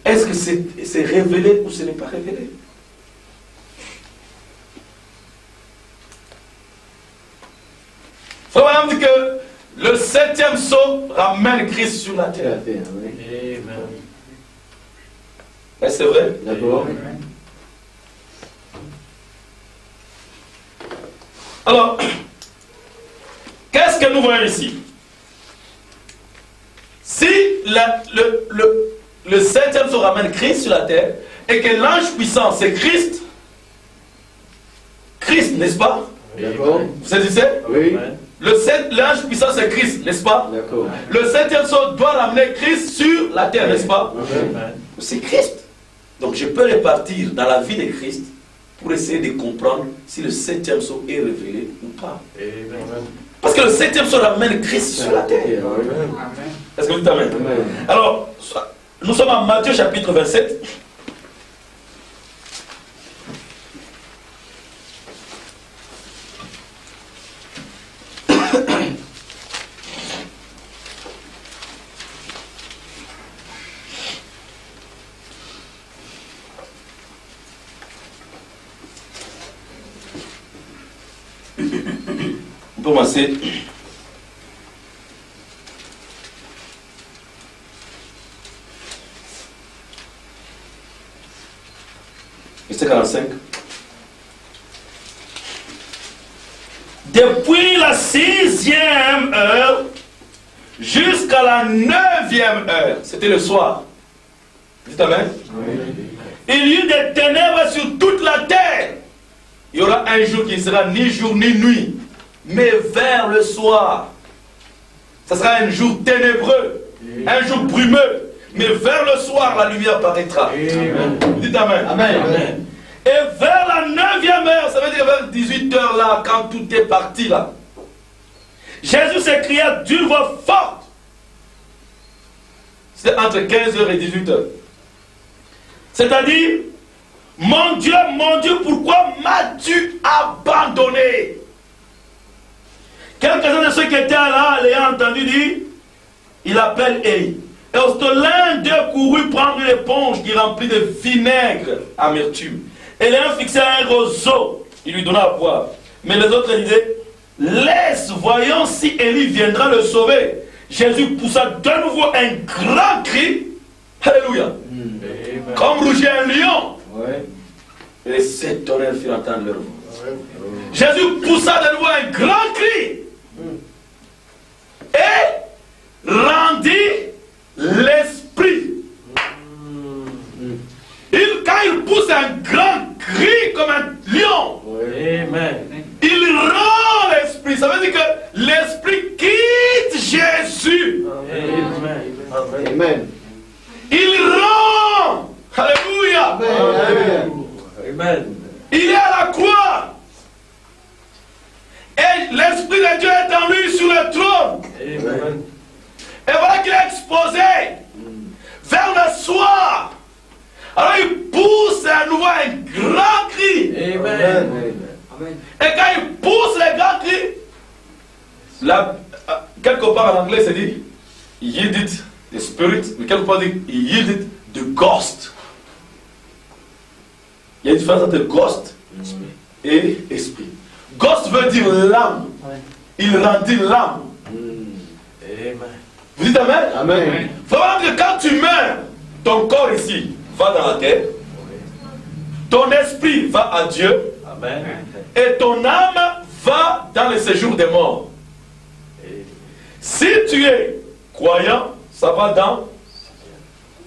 Est-ce que c'est révélé ou ce n'est pas révélé? Frère Madame dit que le 7e sceau ramène Christ sur la terre. Est-ce que c'est vrai? D'accord. Alors, qu'est-ce que nous voyons ici? Si le 7e sceau ramène Christ sur la terre et que l'ange puissant c'est Christ, n'est-ce pas? D'accord. Vous saisissez? Oui. L'ange puissant c'est Christ, n'est-ce pas? D'accord. Le 7e sceau doit ramener Christ sur la terre, n'est-ce pas? C'est Christ. Donc je peux répartir dans la vie de Christ pour essayer de comprendre si le 7e sceau est révélé ou pas. Parce que le 7e sceau ramène Christ sur la terre. Est-ce que vous dites Amen? Alors, nous sommes en Matthieu chapitre 27. On peut commencer. Verset 45. Depuis la 6e heure, jusqu'à la 9e heure. C'était le soir. Dites amen. Il y eut des ténèbres sur toute la terre. Il y aura un jour qui ne sera ni jour ni nuit, mais vers le soir. Ce sera un jour ténébreux, un jour brumeux, mais vers le soir la lumière paraîtra. Dites amen. Amen. Et vers la 9e heure, ça veut dire vers 18 heures là, quand tout est parti là, Jésus s'écria d'une voix forte. C'était entre 15h et 18h. C'est-à-dire, mon Dieu, pourquoi m'as-tu abandonné? Quelques-uns de ceux qui étaient là, l'ayant entendu dire, il appelle Élie. Et aussitôt l'un d'eux courut prendre une éponge qui remplit de vinaigre amertume. Et l'ayant fixé un roseau, il lui donna à boire. Mais les autres disaient, laisse, voyons si Élie viendra le sauver. Jésus poussa de nouveau un grand cri. Alléluia. Comme rugit un lion. Et les 7 tonnerres firent entendre leur voix. Jésus poussa de nouveau un grand cri. Et rendit l'esprit. Quand il pousse un grand cri comme un lion, il rend l'esprit. Ça veut dire que l'esprit quitte Jésus. Amen. Il rend. Alléluia. Amen. Il est à la croix. Et l'esprit de Dieu est en lui sur le trône. Amen. Et voilà qu'il est exposé vers le soir. Alors il pousse à nouveau un grand cri. Amen. Et quand il pousse le grand cri, là, quelque part en anglais c'est dit yielded the spirit, mais quelque part dit yielded the ghost. Il y a une différence entre ghost et esprit. Ghost veut dire l'âme. Il rendit l'âme. Vous dites amen? Amen. Il faut voir que quand tu meurs, ton corps ici va dans la terre, ton esprit va à Dieu, et ton âme va dans le séjour des morts. Si tu es croyant, ça va dans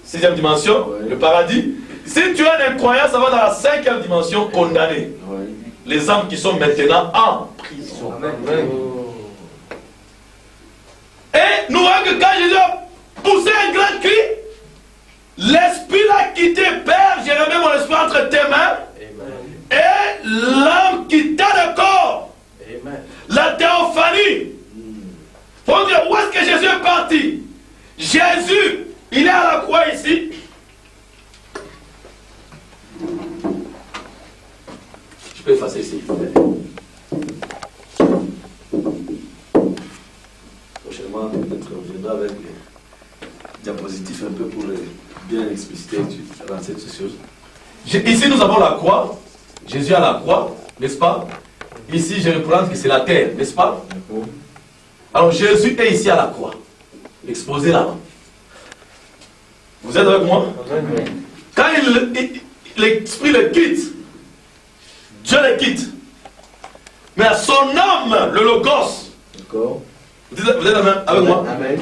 6e dimension, le paradis. Si tu es un incroyant, ça va dans la 5e dimension, condamné. Les âmes qui sont maintenant en prison. Et nous voyons que quand Jésus a poussé un grand cri, l'esprit l'a quitté. Père, j'ai remis mon esprit entre tes mains. Et l'âme quitta le corps. La théophanie. Faut dire, où est-ce que Jésus est parti? Jésus, il est à la croix ici. Je peux effacer ici. Prochainement, peut-être on viendra avec les diapositifs un peu pour bien expliciter cette chose. Ici, nous avons la croix. Jésus à la croix, n'est-ce pas? Ici, je reprends que c'est la terre, n'est-ce pas? Alors, Jésus est ici à la croix, exposé là-bas. Vous êtes avec moi? Quand l'esprit le quitte, Dieu le quitte. Mais à son âme, le logos, vous êtes avec moi? Amen.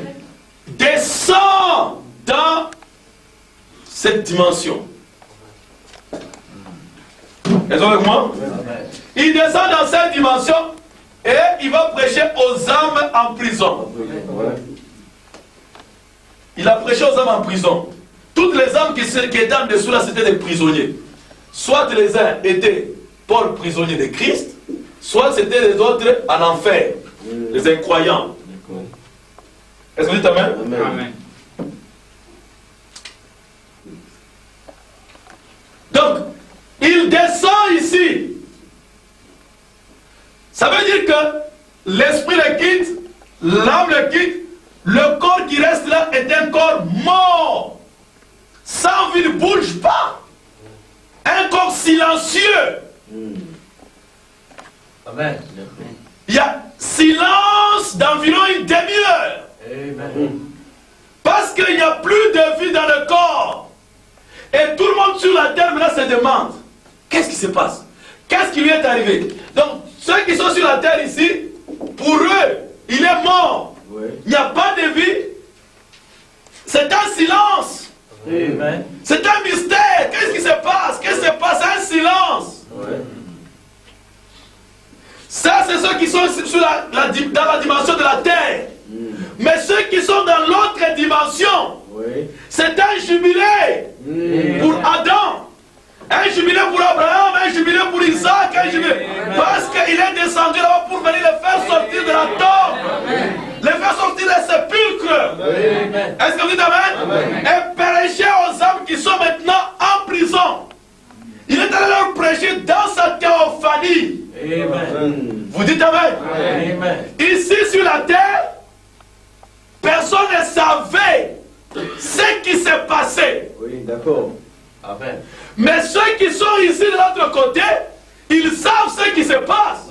Descend dans cette dimension. Elles sont avec moi? Il descend dans cette dimension et il va prêcher aux âmes en prison. Il a prêché aux âmes en prison. Toutes les âmes qui étaient en dessous là, c'était des prisonniers. Soit les uns étaient Paul prisonnier de Christ, soit c'était les autres en enfer, les incroyants. Est-ce que vous dites amen? Amen. Donc, il descend ici. Ça veut dire que l'esprit le quitte, l'âme le quitte, le corps qui reste là est un corps mort. Sans vie, il ne bouge pas. Un corps silencieux. Amen. Il y a silence d'environ une demi-heure. Parce qu'il n'y a plus de vie dans le corps. Et tout le monde sur la terre maintenant se demande, qu'est-ce qui se passe? Qu'est-ce qui lui est arrivé? Donc, ceux qui sont sur la terre ici, pour eux, il est mort. il n'y a pas de vie. C'est un silence. Amen. C'est un mystère. Qu'est-ce qui se passe? Qu'est-ce qui se passe? C'est un silence. Ça, c'est ceux qui sont sur dans la dimension de la terre. Mais ceux qui sont dans l'autre dimension, c'est un jubilé pour Adam, un jubilé pour Abraham, un jubilé pour Isaac, un jubilé. Parce qu'il est descendu là-bas pour venir les faire sortir de la tombe, les faire sortir des sépulcres. Est-ce que vous dites amen? Et prêcher aux âmes qui sont maintenant en prison. Il est allé leur prêcher dans sa théophanie. Vous dites amen? Ici sur la terre, personne ne savait ce qui s'est passé. Oui, d'accord. Amen. Mais ceux qui sont ici de l'autre côté, ils savent ce qui se passe.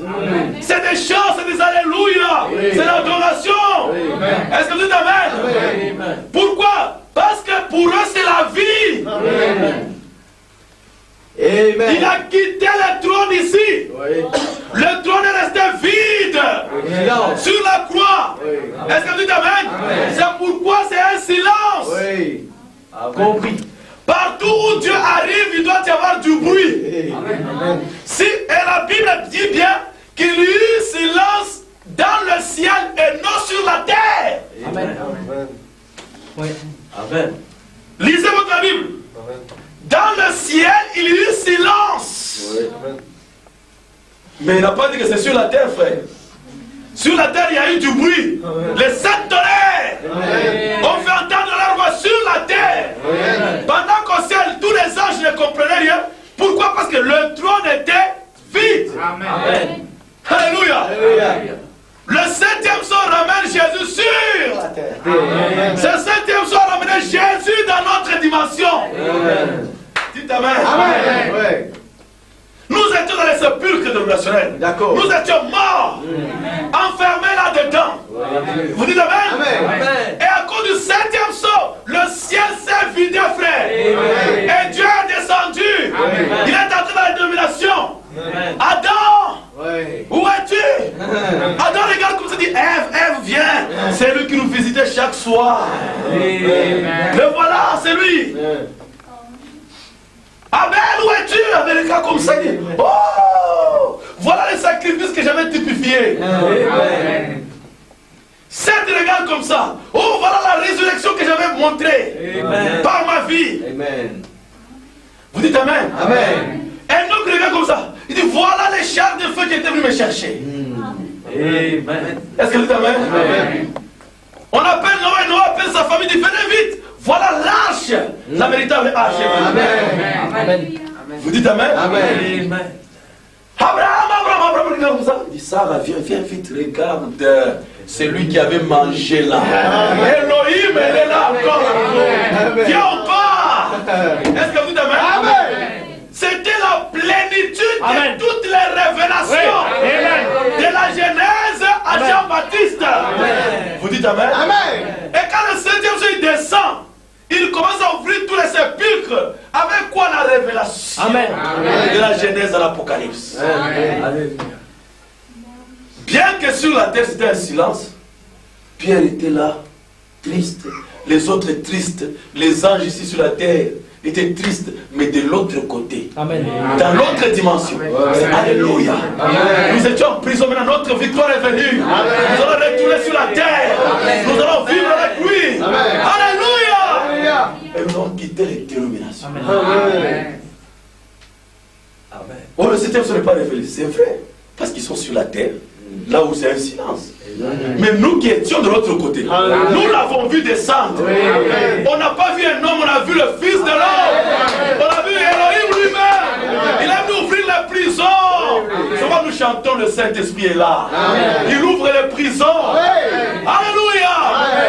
C'est des chants, c'est des alléluia, c'est l'adoration. Est-ce que vous dites amen? Pourquoi? Parce que pour eux c'est la vie. Il a quitté le trône ici. Le trône est resté vide sur la croix. Est-ce que vous dites amen? C'est pourquoi c'est un silence. Compris. Partout où Dieu arrive, il doit y avoir du bruit. Et la Bible dit bien qu'il y eut silence dans le ciel et non sur la terre. Amen. Amen. Lisez votre Bible. Dans le ciel, il y eut silence. Mais il n'a pas dit que c'est sur la terre, frère. Sur la terre, il y a eu du bruit. Les sept tonnerres ont fait entendre leur voix sur la terre. Pendant qu'au ciel, tous les anges ne comprenaient rien. Pourquoi? Parce que le trône était vide. Amen. Alléluia. Le septième sort ramène Jésus sur la terre. Ce septième sort ramène Jésus dans notre dimension. Dites amen. Amen. Nous étions dans les sépulcres relationnels. Nous étions morts, enfermés là-dedans. Vous dites amen? Et à cause du septième saut, le ciel s'est vidé, frère. Et Dieu est descendu. Il est entré dans la domination. Adam, où es-tu? Adam regarde comme ça, dit Ève, viens. C'est lui qui nous visitait chaque soir. Le voilà, c'est lui. Abel, où es-tu? Avec les gars comme ça, il dit oh, voilà les sacrifices que j'avais typifiés. Sept regards comme ça. Oh, voilà la résurrection que j'avais montrée par ma vie. Vous dites amen? Un autre regarde comme ça. Il dit voilà les chars de feu qui étaient venus me chercher. Est-ce que vous dites amen? On appelle Noé, Noé appelle sa famille, il dit venez vite. Voilà l'arche, la véritable arche. Amen. Vous dites amen? Abraham, regarde comme ça. Il dit Sarah, viens vite, regarde. C'est lui qui avait mangé là. Elohim, elle est là encore. Viens encore. Est-ce que vous dites amen? C'était la plénitude de toutes les révélations de la Genèse à Jean-Baptiste. Vous dites amen? Et quand le septième jour il descend, il commence à ouvrir tous les sépulcres. Avec quoi? La révélation de la Genèse à l'Apocalypse. Bien que sur la terre c'était un silence, Pierre était là, triste. Les autres tristes. Les anges ici sur la terre étaient tristes, mais de l'autre côté. Dans l'autre dimension. Alléluia. Nous étions en prison, maintenant notre victoire est venue. Nous allons retourner sur la terre. Nous allons vivre avec lui. Alléluia. Et nous allons quitter les dénominations. Oh, le septième ne serait pas révélé. C'est vrai. Parce qu'ils sont sur la terre. Là où c'est un silence. Mais nous qui étions de l'autre côté, nous l'avons vu descendre. On n'a pas vu un homme, on a vu le Fils de l'homme. On a vu Elohim lui-même. Il a venu ouvrir les prisons. Souvent nous chantons, le Saint-Esprit est là. Il ouvre les prisons. Alléluia.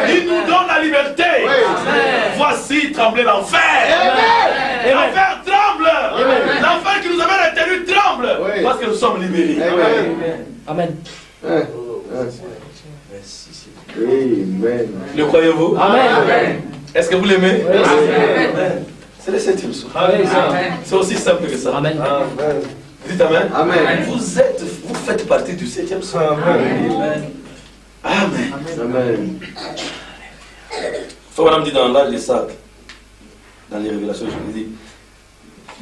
Il nous donne la liberté. Voici trembler l'enfer. L'enfer tremble. L'enfer qui nous avait retenu tremble. Parce que nous sommes libérés. Amen. Le croyez-vous? Amen. Est-ce que vous l'aimez? C'est le septième soir. C'est aussi simple que ça. Amen. Dites amen. Vous faites partie du septième soir. Amen. Amen. Faut madame dit dans l'âge des sacs, dans les révélations, je vous dis,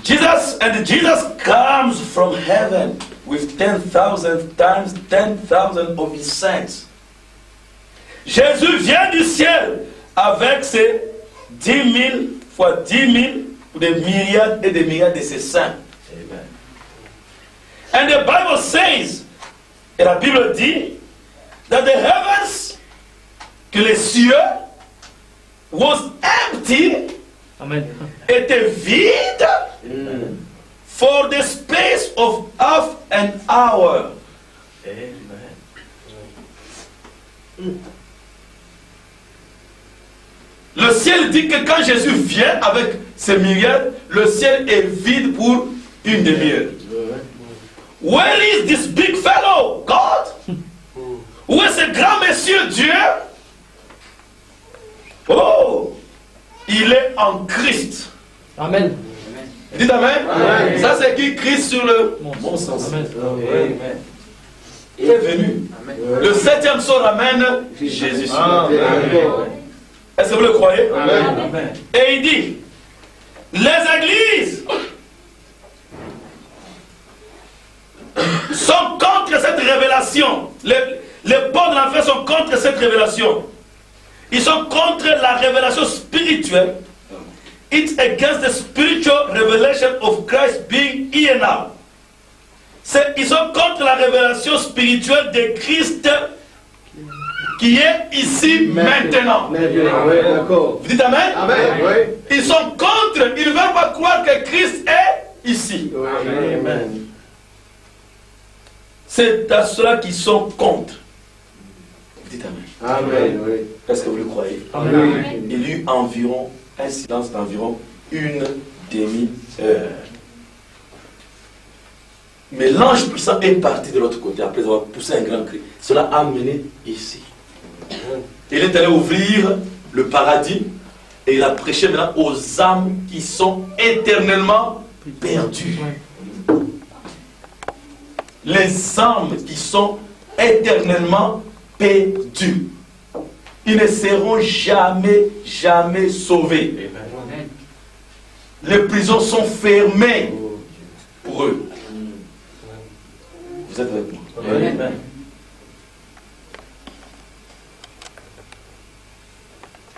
Jesus comes from heaven with 10,000 times 10,000 of his saints. Jésus vient du ciel avec ses 10 000 fois 10 000 ou des myriades et des myriades de ses saints. Amen. And the Bible says, et la Bible dit, that the heavens, que les cieux, was empty, Amen. était vide, for the space of half an hour. Amen. Le ciel dit que quand Jésus vient avec ses myriades, le ciel est vide pour une demi-heure. Where is this big fellow, God? Où est ce grand monsieur Dieu? Oh, il est en Christ. Amen. Dites Amen. Amen. Ça c'est écrit Christ sur le Bon sens. Amen. Amen. Il est venu. Le 7e sceau ramène Jésus sur la terre. Est-ce que vous le croyez? Amen. Et il dit, les églises sont contre cette révélation. Les ports de l'enfer sont contre cette révélation. Ils sont contre la révélation spirituelle. It's against the spiritual revelation of Christ being here now. Ils sont contre la révélation spirituelle de Christ qui est ici maintenant. Oui, d'accord. Vous dites Amen? Amen. Oui. Ils sont contre, ils ne veulent pas croire que Christ est ici. Amen. C'est à ceux-là qui sont contre. Vous dites Amen. Amen. Oui. Est-ce que vous le croyez? Amen. Il y a eu environ un silence d'environ une demi-heure. Mais l'ange puissant est parti de l'autre côté après avoir poussé un grand cri. Cela a mené ici. Il est allé ouvrir le paradis et il a prêché maintenant aux âmes qui sont éternellement perdues. Les âmes qui sont éternellement perdues. Ils ne seront jamais, jamais sauvés. Les prisons sont fermées pour eux. Vous êtes avec moi? Amen.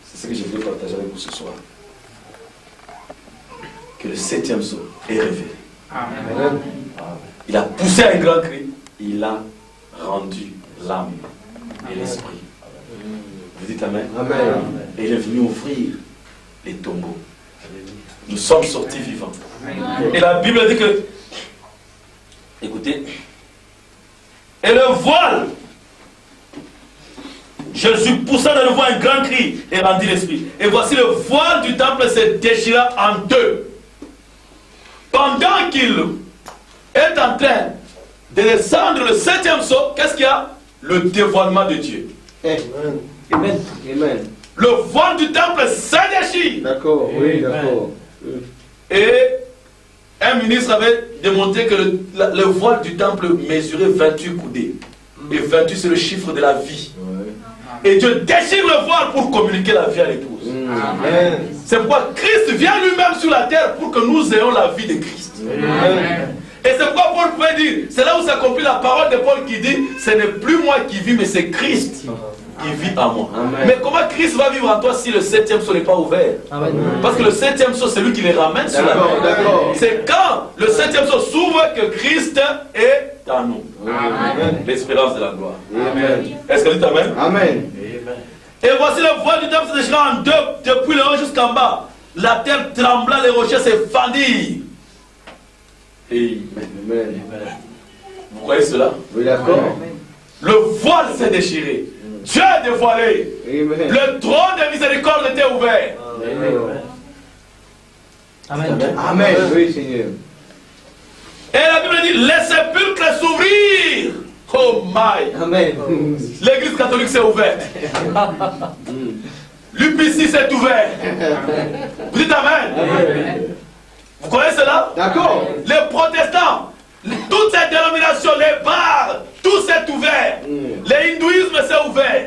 C'est ce que je voulais partager avec vous ce soir. Que le 7e sceau est révélé. Amen. Il a poussé un grand cri. Il a rendu l'âme et l'esprit. Vous dites Amen? Amen. Et il est venu ouvrir les tombeaux. Nous sommes sortis vivants. Et la Bible dit que, écoutez, et le voile, Jésus poussa de nouveau un grand cri et rendit l'esprit. Et voici le voile du temple se déchira en deux. Pendant qu'il est en train de descendre le 7e sceau, qu'est-ce qu'il y a? Le dévoilement de Dieu. Amen. Amen. Amen. Le voile du temple se déchire. D'accord. Oui, d'accord. Et un ministre avait démontré que le voile du temple mesurait 28 coudées. Et 28 c'est le chiffre de la vie. Et Dieu déchire le voile pour communiquer la vie à l'épouse. Amen. C'est pourquoi Christ vient lui-même sur la terre pour que nous ayons la vie de Christ. Amen. Et c'est pourquoi Paul pouvait dire, c'est là où s'accomplit la parole de Paul qui dit, ce n'est plus moi qui vis, mais c'est Christ qui vit en moi. Amen. Mais comment Christ va vivre en toi si le 7e sceau n'est pas ouvert? Amen. Parce que le 7e sceau, c'est lui qui les ramène sur la D'accord, terre. d'accord. C'est quand le 7e sceau s'ouvre que Christ est en nous. Amen. L'espérance de la gloire. Amen. Est-ce que vous dites Amen? Amen. Et voici le voile du temple se déchira en deux, depuis le haut jusqu'en bas. La terre trembla, les rochers se fendirent. Amen. Vous croyez cela? Oui, d'accord. Le voile s'est déchiré. Dieu est dévoilé. Amen. Le trône de miséricorde était ouvert. Amen. Amen. Oui, Seigneur. Et la Bible dit, les sépulcres s'ouvrirent. Oh my. Amen. L'église catholique s'est ouverte. L'UPC s'est ouvert. Vous dites Amen. Vous connaissez cela? D'accord. Les protestants, toutes ces dénominations, les bars, tout ce s'est ouvert. Le hindouisme s'est ouvert.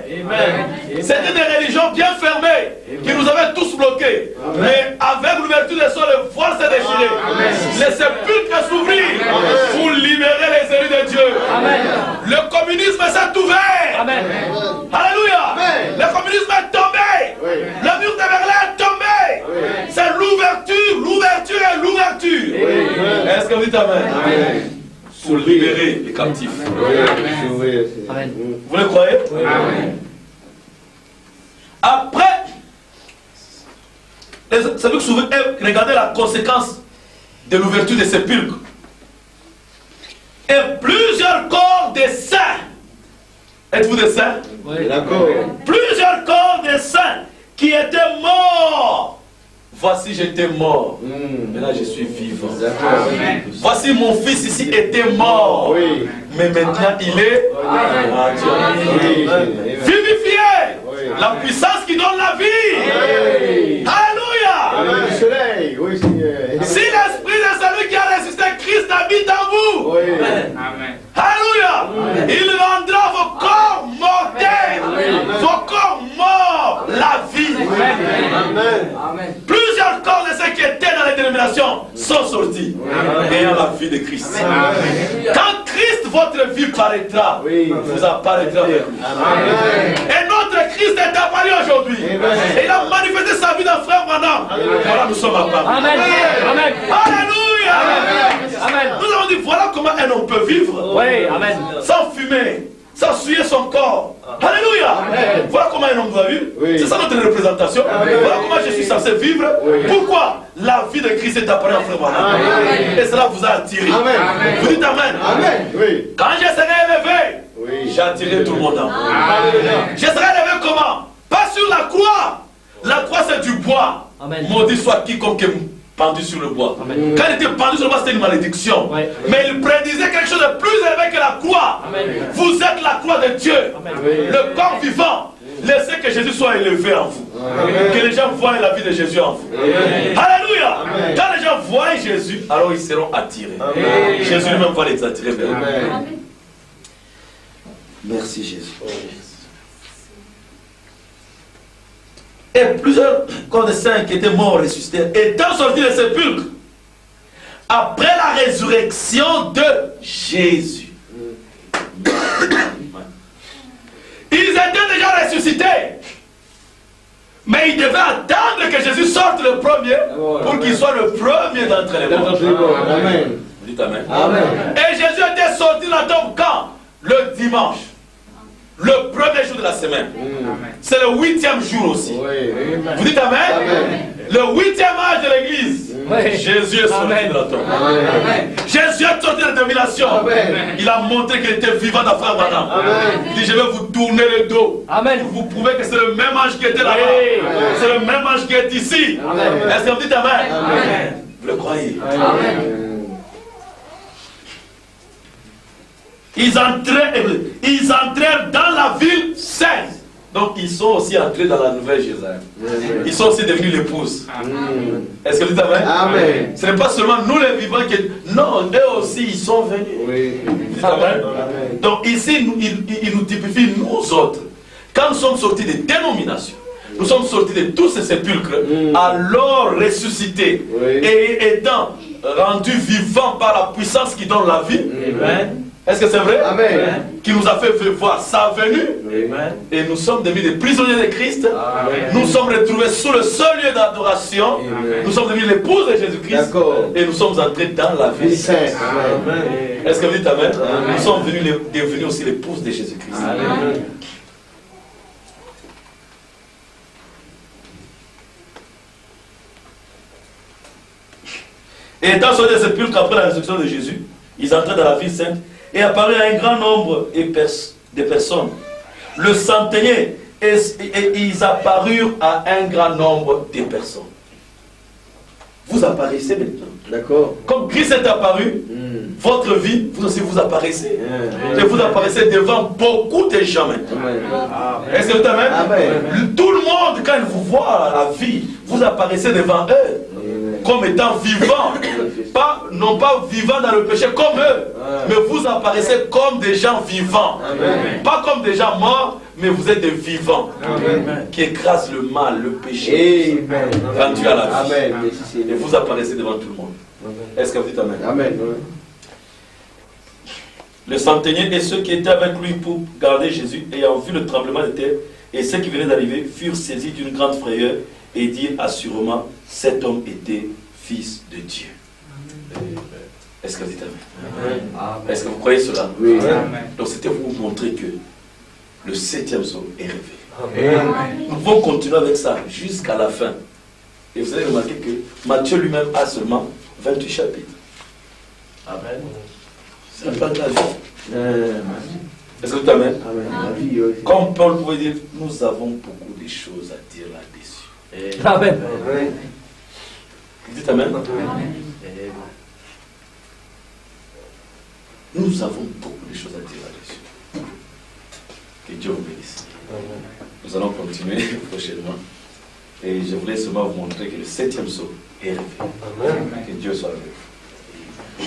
C'était des religions bien fermées qui nous avaient tous bloqués. Mais avec l'ouverture des cieux, le voile s'est déchiré. Les sépulcres s'ouvrirent pour libérer les élus de Dieu. Le communisme s'est ouvert. Alléluia. Le communisme est tombé. Le mur de Berlin est tombé. C'est l'ouverture, l'ouverture et l'ouverture. Est-ce que vous dites Amen? Pour libérer les captifs. Amen. Vous le croyez? Après, regardez la conséquence de l'ouverture des sépulcres. Et plusieurs corps des saints. Êtes-vous des saints? Oui. D'accord. Plusieurs corps des saints qui étaient morts. Voici, j'étais mort. Mais là, je suis vivant. Voici, mon fils ici était mort. Oui. Mais maintenant, il est vivifié. La puissance qui donne la vie. Alléluia. Le soleil. Oui, Seigneur. Si l'esprit de celui qui a résisté Christ habite en vous. Oui. Alléluia. Il rendra vos corps mortels. Vos corps morts. La vie. Amen. Plusieurs corps de ceux qui étaient dans les dénominations sont sortis. Ayant la vie de Christ. Quand Christ, votre vie paraîtra, vous apparaîtra avec lui. Et notre Christ est apparu aujourd'hui. Et il a manifesté sa vie dans Frère Branham. Voilà, nous sommes apparus. Amen. Amen. Alléluia. Amen. Nous avons dit, voilà comment un homme peut vivre. Oui, amen. Sans fumer, sans souiller son corps. Alléluia. Voilà comment un homme doit vivre. C'est ça notre représentation. Voilà comment je suis censé vivre. Pourquoi? La vie de Christ est apparue en Frère Branham. Et cela vous a attiré. Vous dites Amen. Quand je serai élevé, j'attirerai tout le monde en moi. Je serai élevé comment? Pas sur la croix. La croix c'est du bois. Maudit soit quiconque est pendu sur le bois. Quand il était pendu sur le bois, c'était une malédiction. Mais il prédisait quelque chose de plus élevé que la croix. Vous êtes la croix de Dieu. Le corps vivant. Laissez que Jésus soit élevé en vous. Que les gens voient la vie de Jésus en vous. Alléluia. Quand les gens voient Jésus, alors ils seront attirés. Jésus lui-même va les attirer vers lui. Merci Jésus. Et plusieurs corps de saints qui étaient morts ressuscitèrent, étant sortis des sépulcres après la résurrection de Jésus. Ils étaient déjà ressuscités. Mais ils devaient attendre que Jésus sorte le premier pour qu'il soit le premier d'entre les morts. Amen. Vous dites Amen. Amen. Et Jésus était sorti de la tombe quand? Le dimanche. Le premier jour de la semaine. C'est le 8e jour aussi. Vous dites Amen. Le 8e âge de l'église. Jésus est sorti de la tombe. Jésus est sorti de la domination. Il a montré qu'il était vivant dans Frère Branham. Il dit, je vais vous tourner le dos. Pour vous prouver que c'est le même ange qui était là-bas. C'est le même ange qui est ici. Est-ce que vous dites Amen? Vous le croyez? Ils entrèrent dans la ville sainte. Donc ils sont aussi entrés dans la nouvelle Jérusalem. Ils sont aussi devenus l'épouse. Est-ce que vous dites Amen? Ce n'est pas seulement nous les vivants qui... Non, eux aussi ils sont venus. Amen. Donc ici, il nous typifie nous autres. Quand nous sommes sortis des dénominations, nous sommes sortis de tous ces sépulcres, alors ressuscités et étant rendus vivants par la puissance qui donne la vie. Est-ce que c'est vrai? Amen. Qui nous a fait voir sa venue. Amen. Et nous sommes devenus des prisonniers de Christ. Amen. Nous sommes retrouvés sous le seul lieu d'adoration. Nous sommes devenus l'épouse de Jésus-Christ. Et nous sommes entrés dans la vie. Est-ce que vous dites Amen? Amen. Nous sommes devenus aussi l'épouse de Jésus-Christ. Et étant sortis des sépulcres après la résurrection de Jésus, ils entraient dans la ville sainte. Et apparut un grand nombre de personnes. Le centenier, et ils apparurent à un grand nombre de personnes. Vous apparaissez maintenant. D'accord. Comme Christ est apparu, votre vie, vous aussi vous apparaissez. Et vous apparaissez devant beaucoup de gens maintenant. Est-ce que vous Amen? Tout le monde, quand il vous voit à la vie, vous apparaissez devant eux. comme étant vivants. Non pas vivants dans le péché comme eux, mais vous apparaissez comme des gens vivants. Amen. Pas comme des gens morts, mais vous êtes des vivants. Amen. Qui écrasent le mal, le péché, Amen. rendu à la vie. Amen. Et vous apparaissez devant tout le monde. Est-ce que vous dites Amen? Amen. Le centenier et ceux qui étaient avec lui pour garder Jésus, ayant vu le tremblement de terre et ceux qui venaient d'arriver, furent saisis d'une grande frayeur et dirent assurément, cet homme était fils de Dieu. Est-ce que vous dites Amen? Amen. Est-ce que vous croyez cela? Oui. Donc c'était pour vous montrer que le 7e psaume est rêvé. Amen. Nous pouvons continuer avec ça jusqu'à la fin. Et vous allez remarquer que Matthieu lui-même a seulement 28 chapitres. Amen. C'est pas de la vie. Est-ce que vous Amen? Amen. Comme Paul pouvait dire, nous avons beaucoup de choses à dire là-dessus. Amen. Vous dites Amen? Nous avons beaucoup de choses à dire là-dessus. Que Dieu vous bénisse. Nous allons continuer prochainement. Et je voulais seulement vous montrer que le 7e psaume est rêvé. Que Dieu soit avec vous.